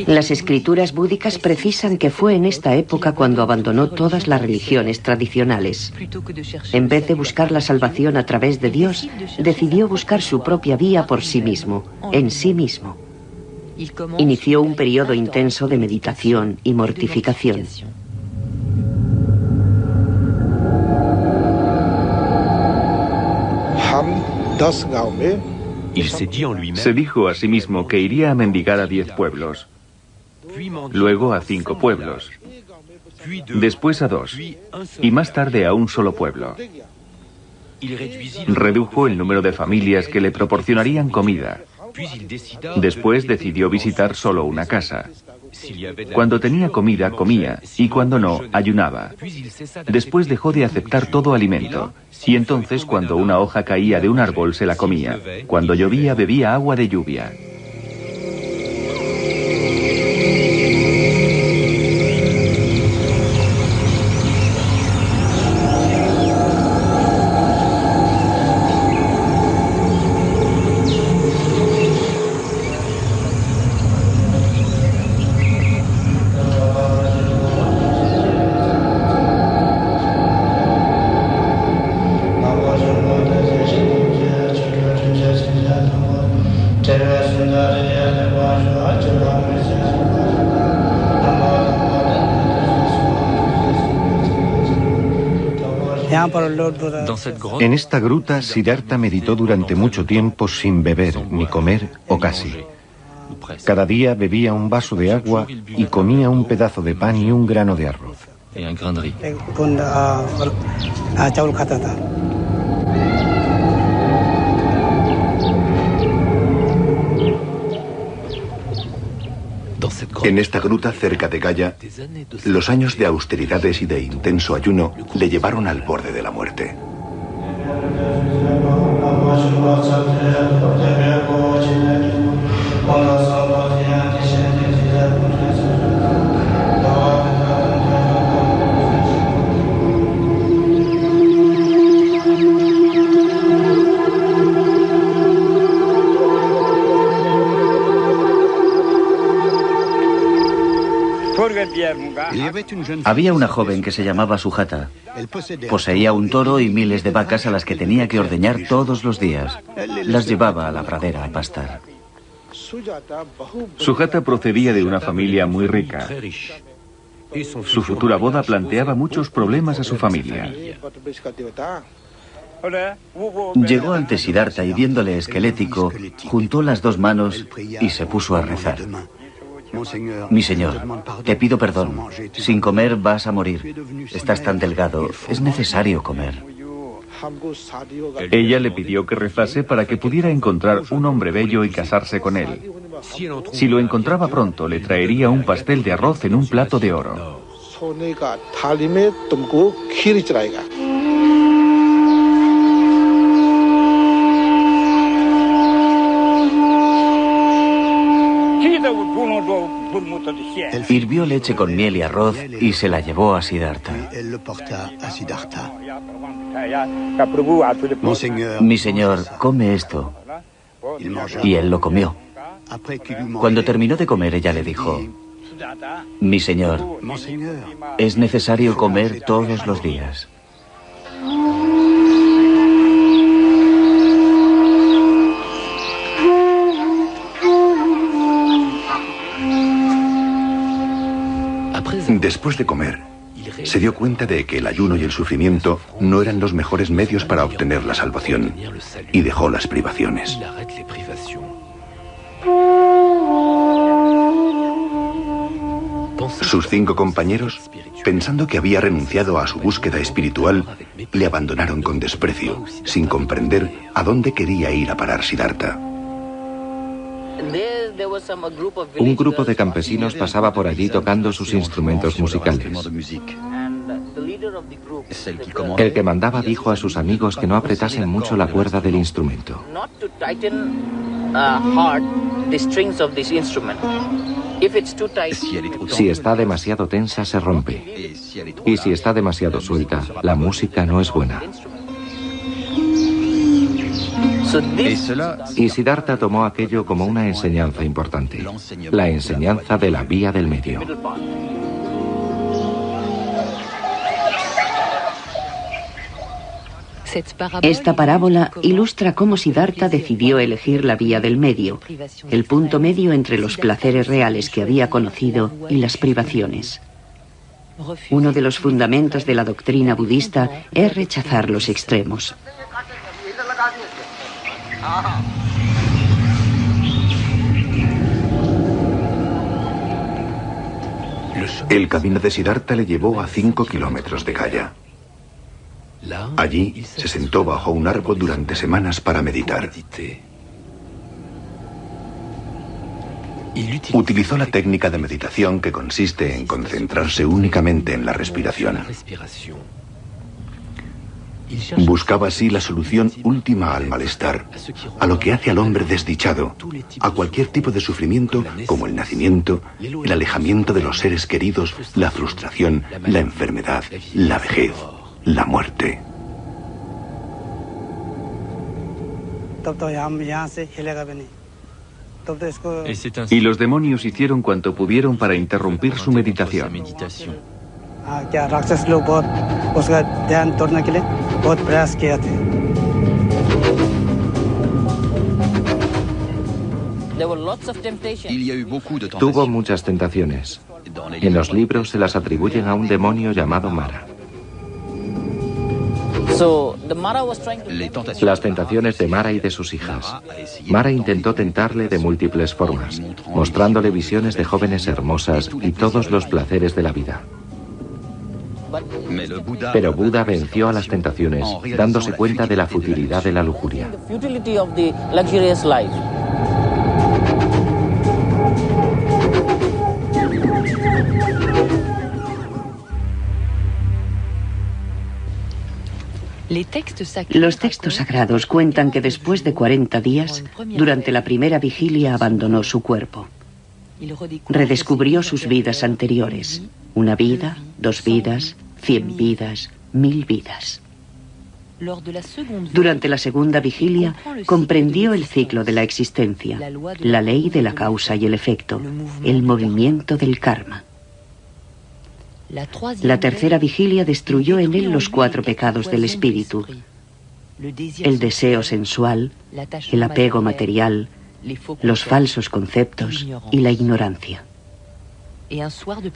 Las escrituras búdicas precisan que fue en esta época cuando abandonó todas las religiones tradicionales. En vez de buscar la salvación a través de Dios, decidió buscar su propia vía por sí mismo, en sí mismo. Inició un periodo intenso de meditación y mortificación.
Se dijo a sí mismo que iría a mendigar a 10 pueblos, luego a 5 pueblos, después a 2 y más tarde a un solo pueblo. Redujo el número de familias que le proporcionarían comida Después decidió visitar solo una casa. Cuando tenía comida, comía, y cuando no, ayunaba. Después dejó de aceptar todo alimento, y entonces cuando una hoja caía de un árbol se la comía. Cuando llovía, bebía agua de lluvia.
En esta gruta, Siddhartha meditó durante mucho tiempo sin beber, ni comer, o casi. Cada día bebía un vaso de agua y comía un pedazo de pan y un grano de arroz.
En esta gruta cerca de Gaya, los años de austeridades y de intenso ayuno le llevaron al borde de la muerte.
Había una joven que se llamaba Sujata. Poseía un toro y miles de vacas a las que tenía que ordeñar todos los días. Las llevaba a la pradera a pastar.
Sujata procedía de una familia muy rica. Su futura boda planteaba muchos problemas a su familia.
Llegó ante Siddhartha y viéndole esquelético, juntó las dos manos y se puso a rezar. Mi señor, te pido perdón. Sin comer vas a morir. Estás tan delgado, es necesario comer.
Ella le pidió que rezase para que pudiera encontrar un hombre bello y casarse con él. Si lo encontraba pronto, le traería un pastel de arroz en un plato de oro.
Hirvió leche con miel y arroz y se la llevó a Siddhartha. Mi señor, come esto. Y él lo comió. Cuando terminó de comer, ella le dijo: mi señor, es necesario comer todos los días.
Después de comer, se dio cuenta de que el ayuno y el sufrimiento no eran los mejores medios para obtener la salvación, y dejó las privaciones. Sus 5 compañeros, pensando que había renunciado a su búsqueda espiritual, le abandonaron con desprecio, sin comprender a dónde quería ir a parar Siddhartha.
Un grupo de campesinos pasaba por allí tocando sus instrumentos musicales. El que mandaba dijo a sus amigos que no apretasen mucho la cuerda del instrumento. Si está demasiado tensa, se rompe. Y si está demasiado suelta, la música no es buena. Y Siddhartha tomó aquello como una enseñanza importante, la enseñanza de la vía del medio.
Esta parábola ilustra cómo Siddhartha decidió elegir la vía del medio, el punto medio entre los placeres reales que había conocido y las privaciones. Uno de los fundamentos de la doctrina budista es rechazar los extremos.
El camino de Siddhartha le llevó a 5 kilómetros de Gaya. Allí se sentó bajo un árbol durante semanas para meditar. Utilizó la técnica de meditación que consiste en concentrarse únicamente en la respiración. Buscaba así la solución última al malestar, a lo que hace al hombre desdichado, a cualquier tipo de sufrimiento como el nacimiento, el alejamiento de los seres queridos, la frustración, la enfermedad, la vejez, la muerte.
Y los demonios hicieron cuanto pudieron para interrumpir su meditación.
Tuvo muchas tentaciones. En los libros se las atribuyen a un demonio llamado Mara. Las tentaciones de Mara y de sus hijas. Mara intentó tentarle de múltiples formas, mostrándole visiones de jóvenes hermosas y todos los placeres de la vida. Pero Buda venció a las tentaciones, dándose cuenta de la futilidad de la lujuria.
Los textos sagrados cuentan que después de 40 días, durante la primera vigilia abandonó su cuerpo. Redescubrió sus vidas anteriores. 1 vida, 2 vidas, 100 vidas, 1000 vidas. Durante la segunda vigilia, comprendió el ciclo de la existencia, la ley de la causa y el efecto, el movimiento del karma. La tercera vigilia destruyó en él los 4 pecados del espíritu: el deseo sensual, el apego material, los falsos conceptos y la ignorancia.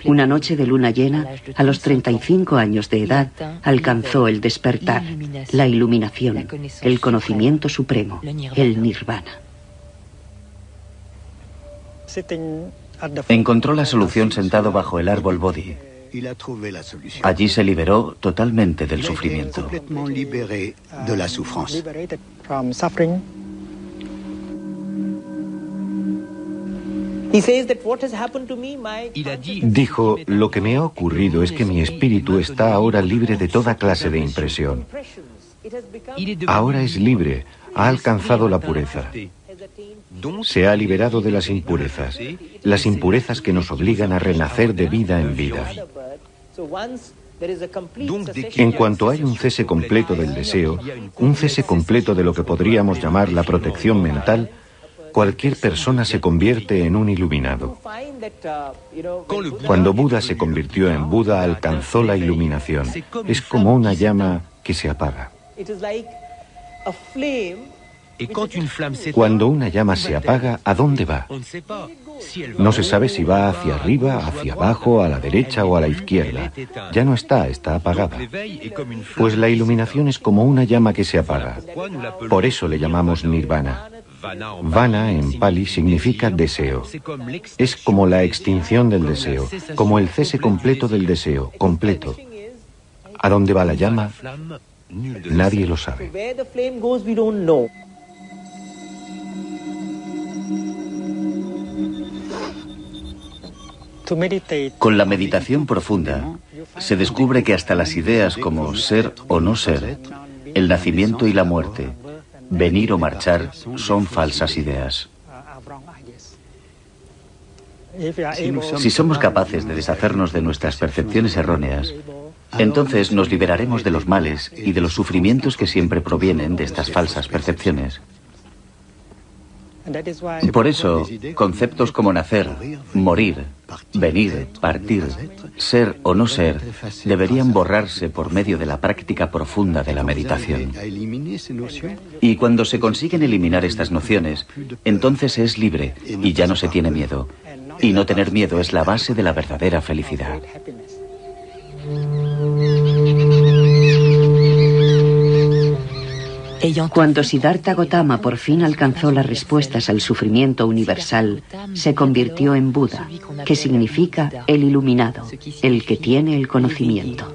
Una noche de luna llena, a los 35 años de edad, alcanzó el despertar, la iluminación, el conocimiento supremo, el nirvana.
Encontró la solución sentado bajo el árbol Bodhi. Allí se liberó totalmente del sufrimiento.
Dijo, lo que me ha ocurrido es que mi espíritu está ahora libre de toda clase de impresión. Ahora es libre, ha alcanzado la pureza. Se ha liberado de las impurezas que nos obligan a renacer de vida en vida. En cuanto hay un cese completo del deseo, un cese completo de lo que podríamos llamar la protección mental, cualquier persona se convierte en un iluminado. Cuando Buda se convirtió en Buda, alcanzó la iluminación. Es como una llama que se apaga. Cuando una llama se apaga, ¿a dónde va? No se sabe si va hacia arriba, hacia abajo, a la derecha o a la izquierda. Ya no está apagada. Pues la iluminación es como una llama que se apaga. Por eso le llamamos nirvana. Vana en pali significa deseo. Es como la extinción del deseo, como el cese completo del deseo, completo. ¿A dónde va la llama? Nadie lo sabe.
Con la meditación profunda, se descubre que hasta las ideas como ser o no ser, el nacimiento y la muerte, venir o marchar, son falsas ideas. Si somos capaces de deshacernos de nuestras percepciones erróneas, entonces nos liberaremos de los males y de los sufrimientos que siempre provienen de estas falsas percepciones. Por eso, conceptos como nacer, morir, venir, partir, ser o no ser, deberían borrarse por medio de la práctica profunda de la meditación. Y cuando se consiguen eliminar estas nociones, entonces se es libre y ya no se tiene miedo. Y no tener miedo es la base de la verdadera felicidad.
Cuando Siddhartha Gautama por fin alcanzó las respuestas al sufrimiento universal, se convirtió en Buda, que significa el iluminado, el que tiene el conocimiento.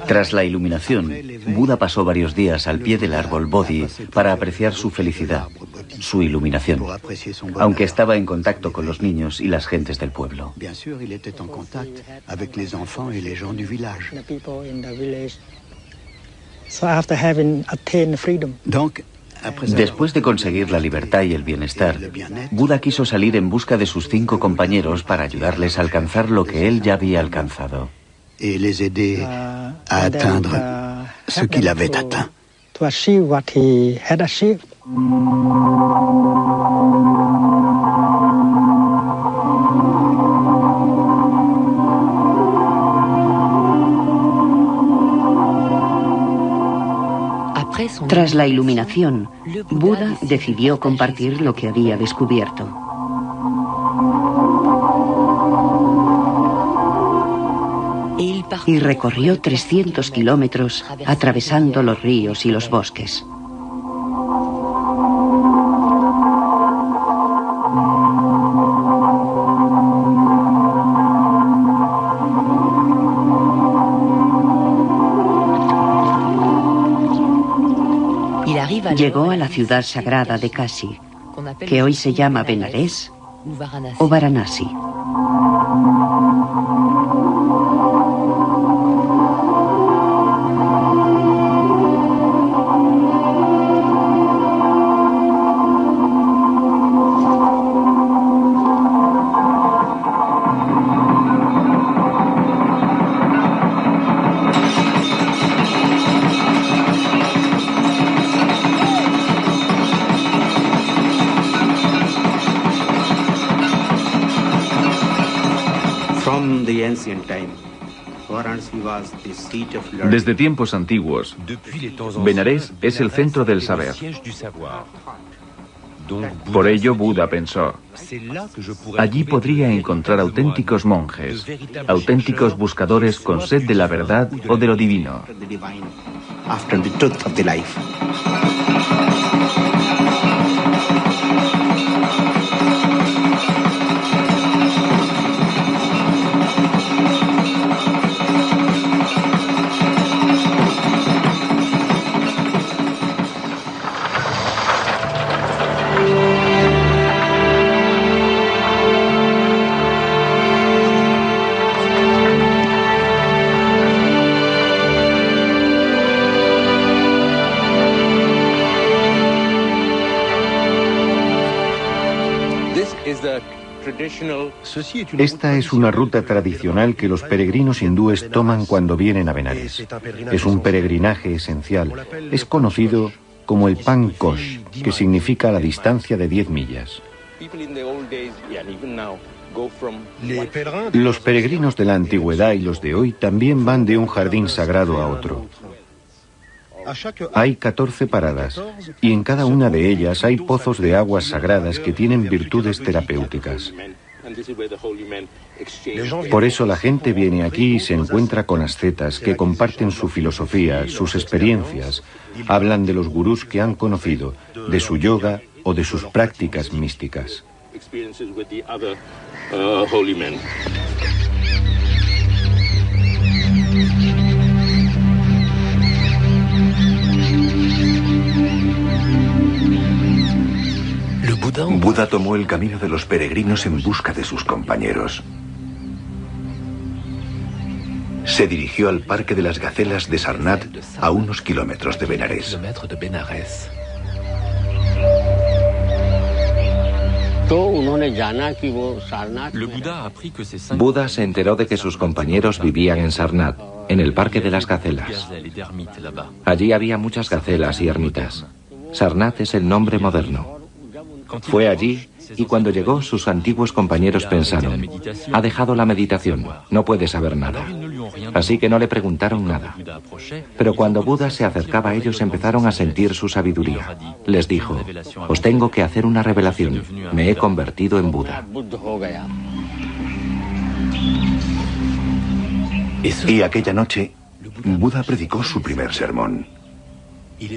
Tras la iluminación, Buda pasó varios días al pie del árbol Bodhi para apreciar su felicidad, su iluminación, aunque estaba en contacto con los niños y las gentes del pueblo. Después de conseguir la libertad y el bienestar, Buda quiso salir en busca de sus 5 compañeros para ayudarles a alcanzar lo que él ya había alcanzado.
Et les aider à atteindre ce qu'il avait atteint.
To achieve what he had achieved.
Tras la iluminación, Buda decidió compartir lo que había descubierto. Y recorrió 300 kilómetros atravesando los ríos y los bosques. Llegó a la ciudad sagrada de Kashi, que hoy se llama Benares o Varanasi.
Desde tiempos antiguos, Benares es el centro del saber. Por ello, Buda pensó, allí podría encontrar auténticos monjes, auténticos buscadores con sed de la verdad o de lo divino.
Esta es una ruta tradicional que los peregrinos hindúes toman cuando vienen a Benares. Es un peregrinaje esencial. Es conocido como el Pan Kosh, que significa la distancia de 10 millas. Los peregrinos de la antigüedad y los de hoy también van de un jardín sagrado a otro. Hay 14 paradas y en cada una de ellas hay pozos de aguas sagradas que tienen virtudes terapéuticas. Por eso la gente viene aquí y se encuentra con ascetas que comparten su filosofía, sus experiencias, hablan de los gurús que han conocido, de su yoga o de sus prácticas místicas.
Buda tomó el camino de los peregrinos en busca de sus compañeros. Se dirigió al Parque de las Gacelas de Sarnath, a unos kilómetros de Benares.
Buda se enteró de que sus compañeros vivían en Sarnath, en el Parque de las Gacelas. Allí había muchas gacelas y ermitas. Sarnath es el nombre moderno. Fue allí y cuando llegó sus antiguos compañeros pensaron, ha dejado la meditación, no puede saber nada. Así que no le preguntaron nada. Pero cuando Buda se acercaba a ellos empezaron a sentir su sabiduría. Les dijo, os tengo que hacer una revelación, me he convertido en Buda.
Y aquella noche, Buda predicó su primer sermón.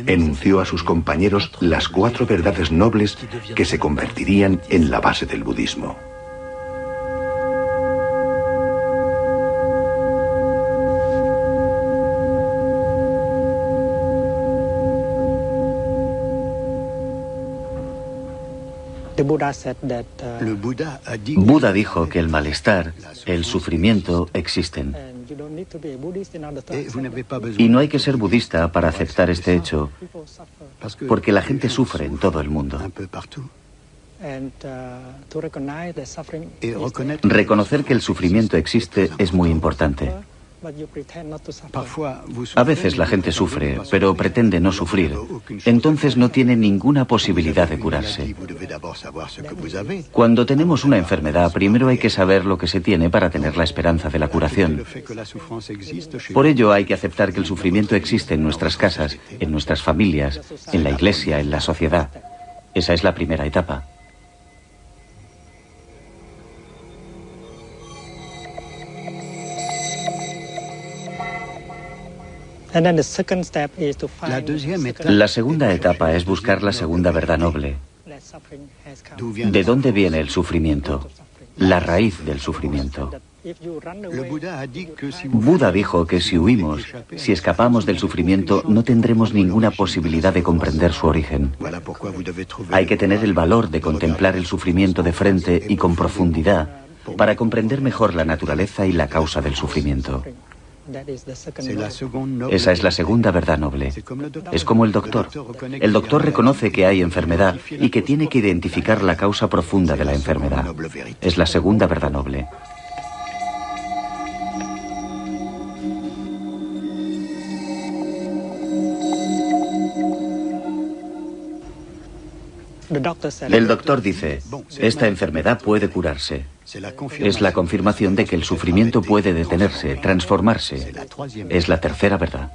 Enunció a sus compañeros las 4 verdades nobles que se convertirían en la base del budismo.
Buda dijo que el malestar, el sufrimiento existen. Y no hay que ser budista para aceptar este hecho, porque la gente sufre en todo el mundo. Reconocer que el sufrimiento existe es muy importante. A veces la gente sufre, pero pretende no sufrir. Entonces no tiene ninguna posibilidad de curarse. Cuando tenemos una enfermedad, primero hay que saber lo que se tiene para tener la esperanza de la curación. Por ello hay que aceptar que el sufrimiento existe en nuestras casas, en nuestras familias, en la iglesia, en la sociedad. Esa es la primera etapa. La segunda etapa es buscar la segunda verdad noble. ¿De dónde viene el sufrimiento? La raíz del sufrimiento. Buda dijo que si huimos, si escapamos del sufrimiento, no tendremos ninguna posibilidad de comprender su origen. Hay que tener el valor de contemplar el sufrimiento de frente y con profundidad para comprender mejor la naturaleza y la causa del sufrimiento. Esa es la segunda verdad noble. Es como el doctor. El doctor reconoce que hay enfermedad y que tiene que identificar la causa profunda de la enfermedad. Es la segunda verdad noble. El doctor dice, esta enfermedad puede curarse. Es la confirmación de que el sufrimiento puede detenerse, transformarse. Es la tercera verdad.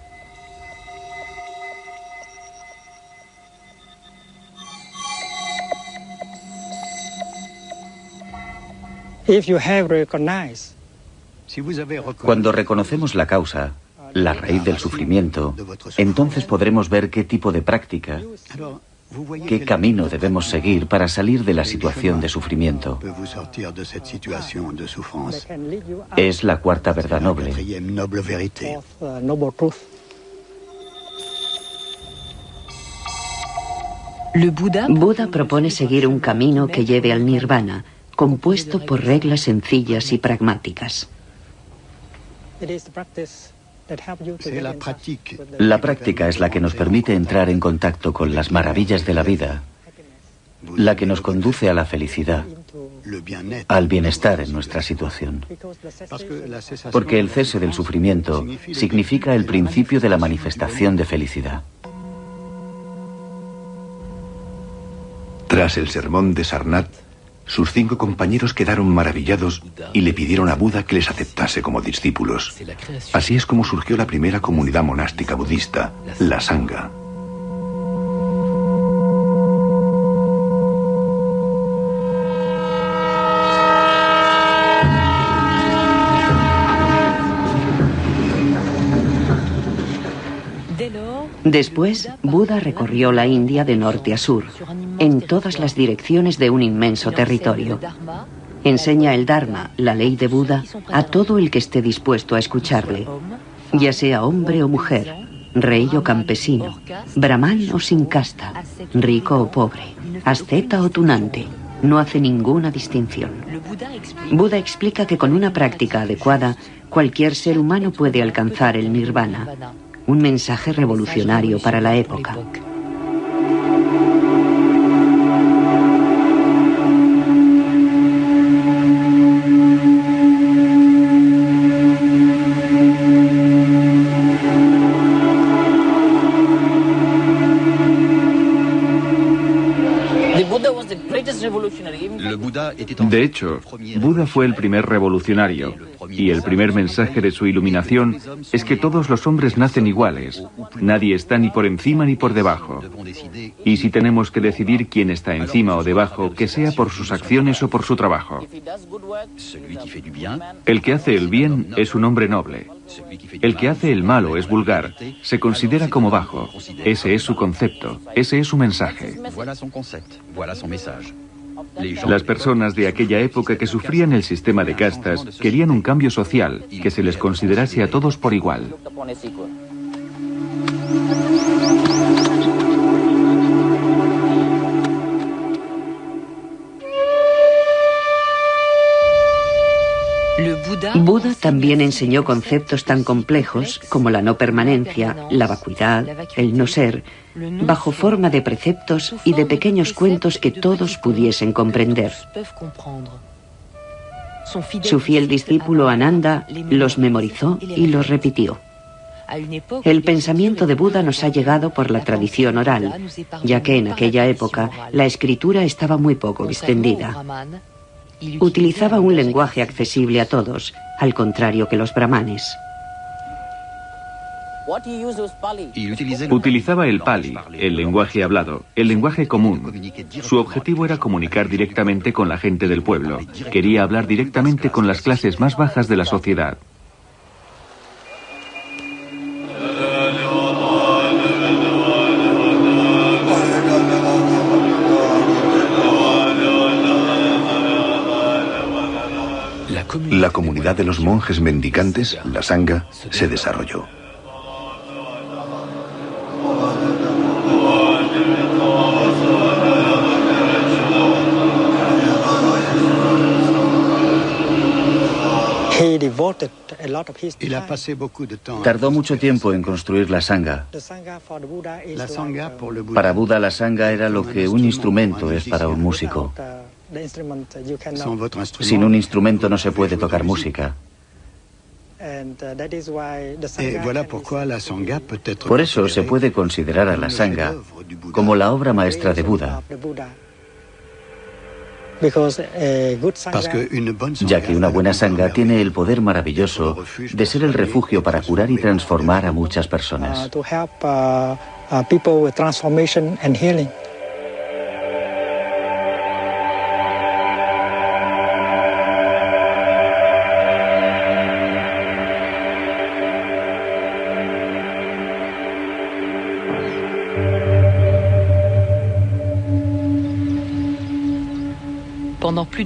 Cuando reconocemos la causa, la raíz del sufrimiento, entonces podremos ver qué tipo de práctica, qué camino debemos seguir para salir de la situación de sufrimiento. Es la cuarta verdad noble.
Buda propone seguir un camino que lleve al nirvana, compuesto por reglas sencillas y pragmáticas.
La práctica es la que nos permite entrar en contacto con las maravillas de la vida, la que nos conduce a la felicidad, al bienestar en nuestra situación. Porque el cese del sufrimiento significa el principio de la manifestación de felicidad.
Tras el sermón de Sarnath, sus 5 compañeros quedaron maravillados y le pidieron a Buda que les aceptase como discípulos. Así es como surgió la primera comunidad monástica budista, la Sangha.
Después, Buda recorrió la India de norte a sur, en todas las direcciones de un inmenso territorio. Enseña el Dharma, la ley de Buda, a todo el que esté dispuesto a escucharle, ya sea hombre o mujer, rey o campesino, brahmán o sin casta, rico o pobre, asceta o tunante. No hace ninguna distinción. Buda explica que con una práctica adecuada, cualquier ser humano puede alcanzar el nirvana. Un mensaje revolucionario para la época.
De hecho, Buda fue el primer revolucionario, y el primer mensaje de su iluminación es que todos los hombres nacen iguales. Nadie está ni por encima ni por debajo. Y si tenemos que decidir quién está encima o debajo, que sea por sus acciones o por su trabajo. El que hace el bien es un hombre noble. El que hace el mal o es vulgar se considera como bajo. Ese es su concepto, ese es su mensaje. Las personas de aquella época que sufrían el sistema de castas querían un cambio social, que se les considerase a todos por igual.
Buda también enseñó conceptos tan complejos como la no permanencia, la vacuidad, el no ser, bajo forma de preceptos y de pequeños cuentos que todos pudiesen comprender. Su fiel discípulo Ananda los memorizó y los repitió. El pensamiento de Buda nos ha llegado por la tradición oral, ya que en aquella época la escritura estaba muy poco extendida. Utilizaba un lenguaje accesible a todos, al contrario que los brahmanes.
Utilizaba el Pali, el lenguaje hablado, el lenguaje común. Su objetivo era comunicar directamente con la gente del pueblo. Quería hablar directamente con las clases más bajas de la sociedad.
La comunidad de los monjes mendicantes, la Sangha, se desarrolló.
Tardó mucho tiempo en construir la Sangha. Para Buda, la Sangha era lo que un instrumento es para un músico. Sin un instrumento no se puede tocar música. Por eso se puede considerar a la Sangha como la obra maestra de Buda, ya que una buena Sangha tiene el poder maravilloso de ser el refugio para curar y transformar a muchas personas.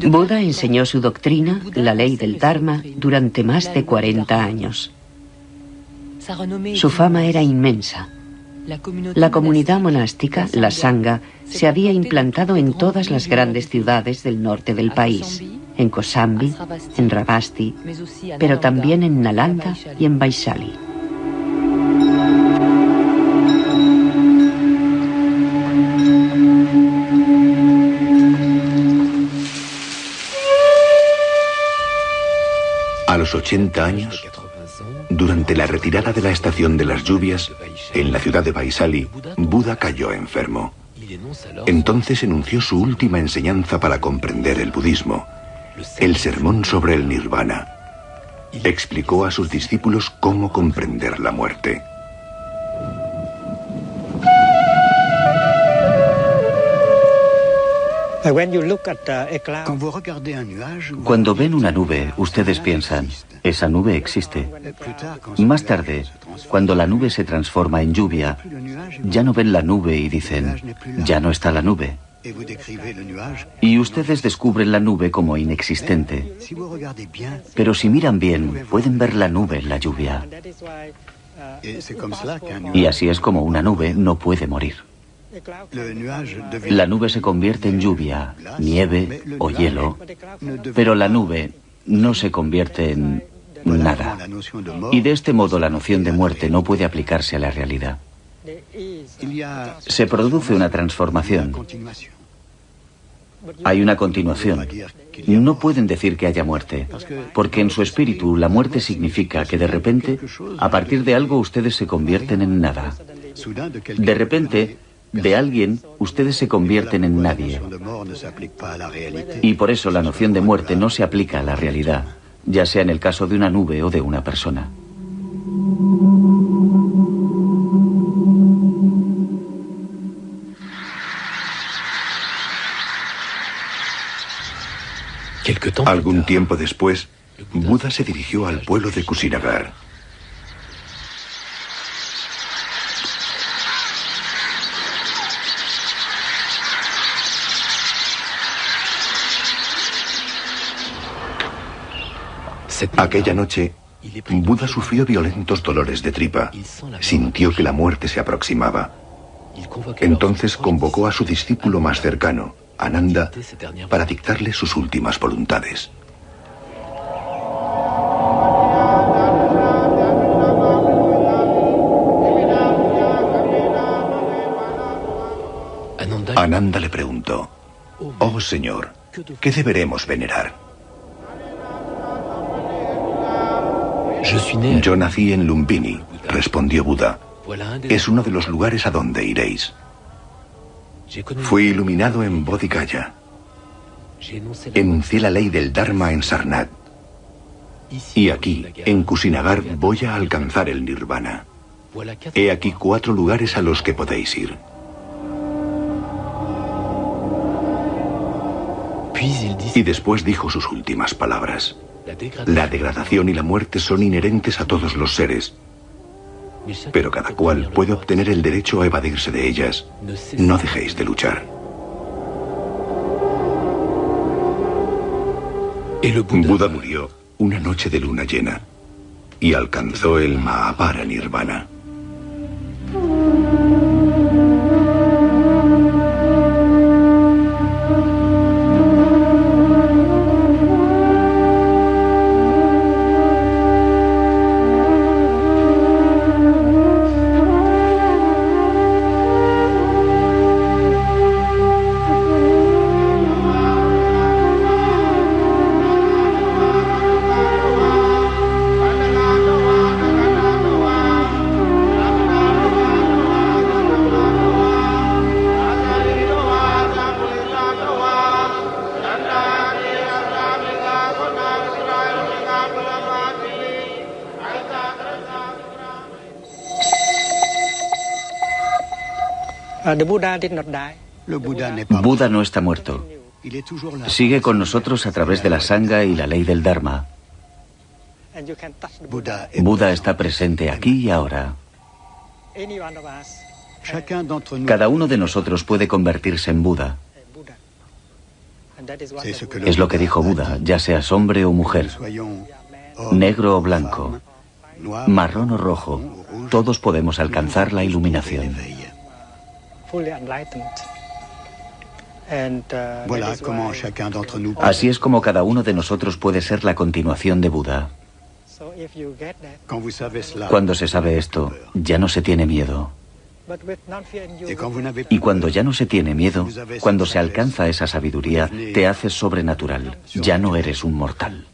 Buda enseñó su doctrina, la ley del Dharma, durante más de 40 años. Su fama era inmensa. La comunidad monástica, la Sangha, se había implantado en todas las grandes ciudades del norte del país, en Kosambi, en Ravasti, pero también en Nalanda y en Vaishali.
A los 80 años, durante la retirada de la estación de las lluvias, en la ciudad de Vaishali, Buda cayó enfermo. Entonces enunció su última enseñanza para comprender el budismo, el sermón sobre el nirvana. Explicó a sus discípulos cómo comprender la muerte.
Cuando ven una nube, ustedes piensan, esa nube existe. Más tarde, cuando la nube se transforma en lluvia, ya no ven la nube y dicen, ya no está la nube. Y ustedes descubren la nube como inexistente. Pero si miran bien, pueden ver la nube en la lluvia. Y así es como una nube no puede morir. La nube se convierte en lluvia, nieve o hielo, pero la nube no se convierte en nada. Y de este modo la noción de muerte no puede aplicarse a la realidad. Se produce una transformación. Hay una continuación. No pueden decir que haya muerte, porque en su espíritu la muerte significa que de repente, a partir de algo, ustedes se convierten en nada. De repente, de alguien, ustedes se convierten en nadie. Y por eso la noción de muerte no se aplica a la realidad, ya sea en el caso de una nube o de una persona.
Algún tiempo después, Buda se dirigió al pueblo de Kushinagar. Aquella noche, Buda sufrió violentos dolores de tripa. Sintió que la muerte se aproximaba. Entonces convocó a su discípulo más cercano, Ananda, para dictarle sus últimas voluntades. Ananda le preguntó: oh Señor, ¿qué deberemos venerar? Yo nací en Lumbini, respondió Buda. Es uno de los lugares a donde iréis. Fui iluminado en Bodhigaya. Enuncié la ley del Dharma en Sarnath. Y aquí, en Kusinagar, voy a alcanzar el Nirvana. He aquí 4 lugares a los que podéis ir. Y después dijo sus últimas palabras. La degradación y la muerte son inherentes a todos los seres, pero cada cual puede obtener el derecho a evadirse de ellas. No dejéis de luchar. Buda murió una noche de luna llena y alcanzó el Mahapara Nirvana.
Buda no está muerto. Sigue con nosotros a través de la sangha y la ley del Dharma. Buda está presente aquí y ahora. Cada uno de nosotros puede convertirse en Buda. Es lo que dijo Buda, ya seas hombre o mujer, negro o blanco, marrón o rojo, todos podemos alcanzar la iluminación. Así es como cada uno de nosotros puede ser la continuación de Buda. Cuando se sabe esto, ya no se tiene miedo. Y cuando ya no se tiene miedo, cuando se alcanza esa sabiduría, te haces sobrenatural. Ya no eres un mortal.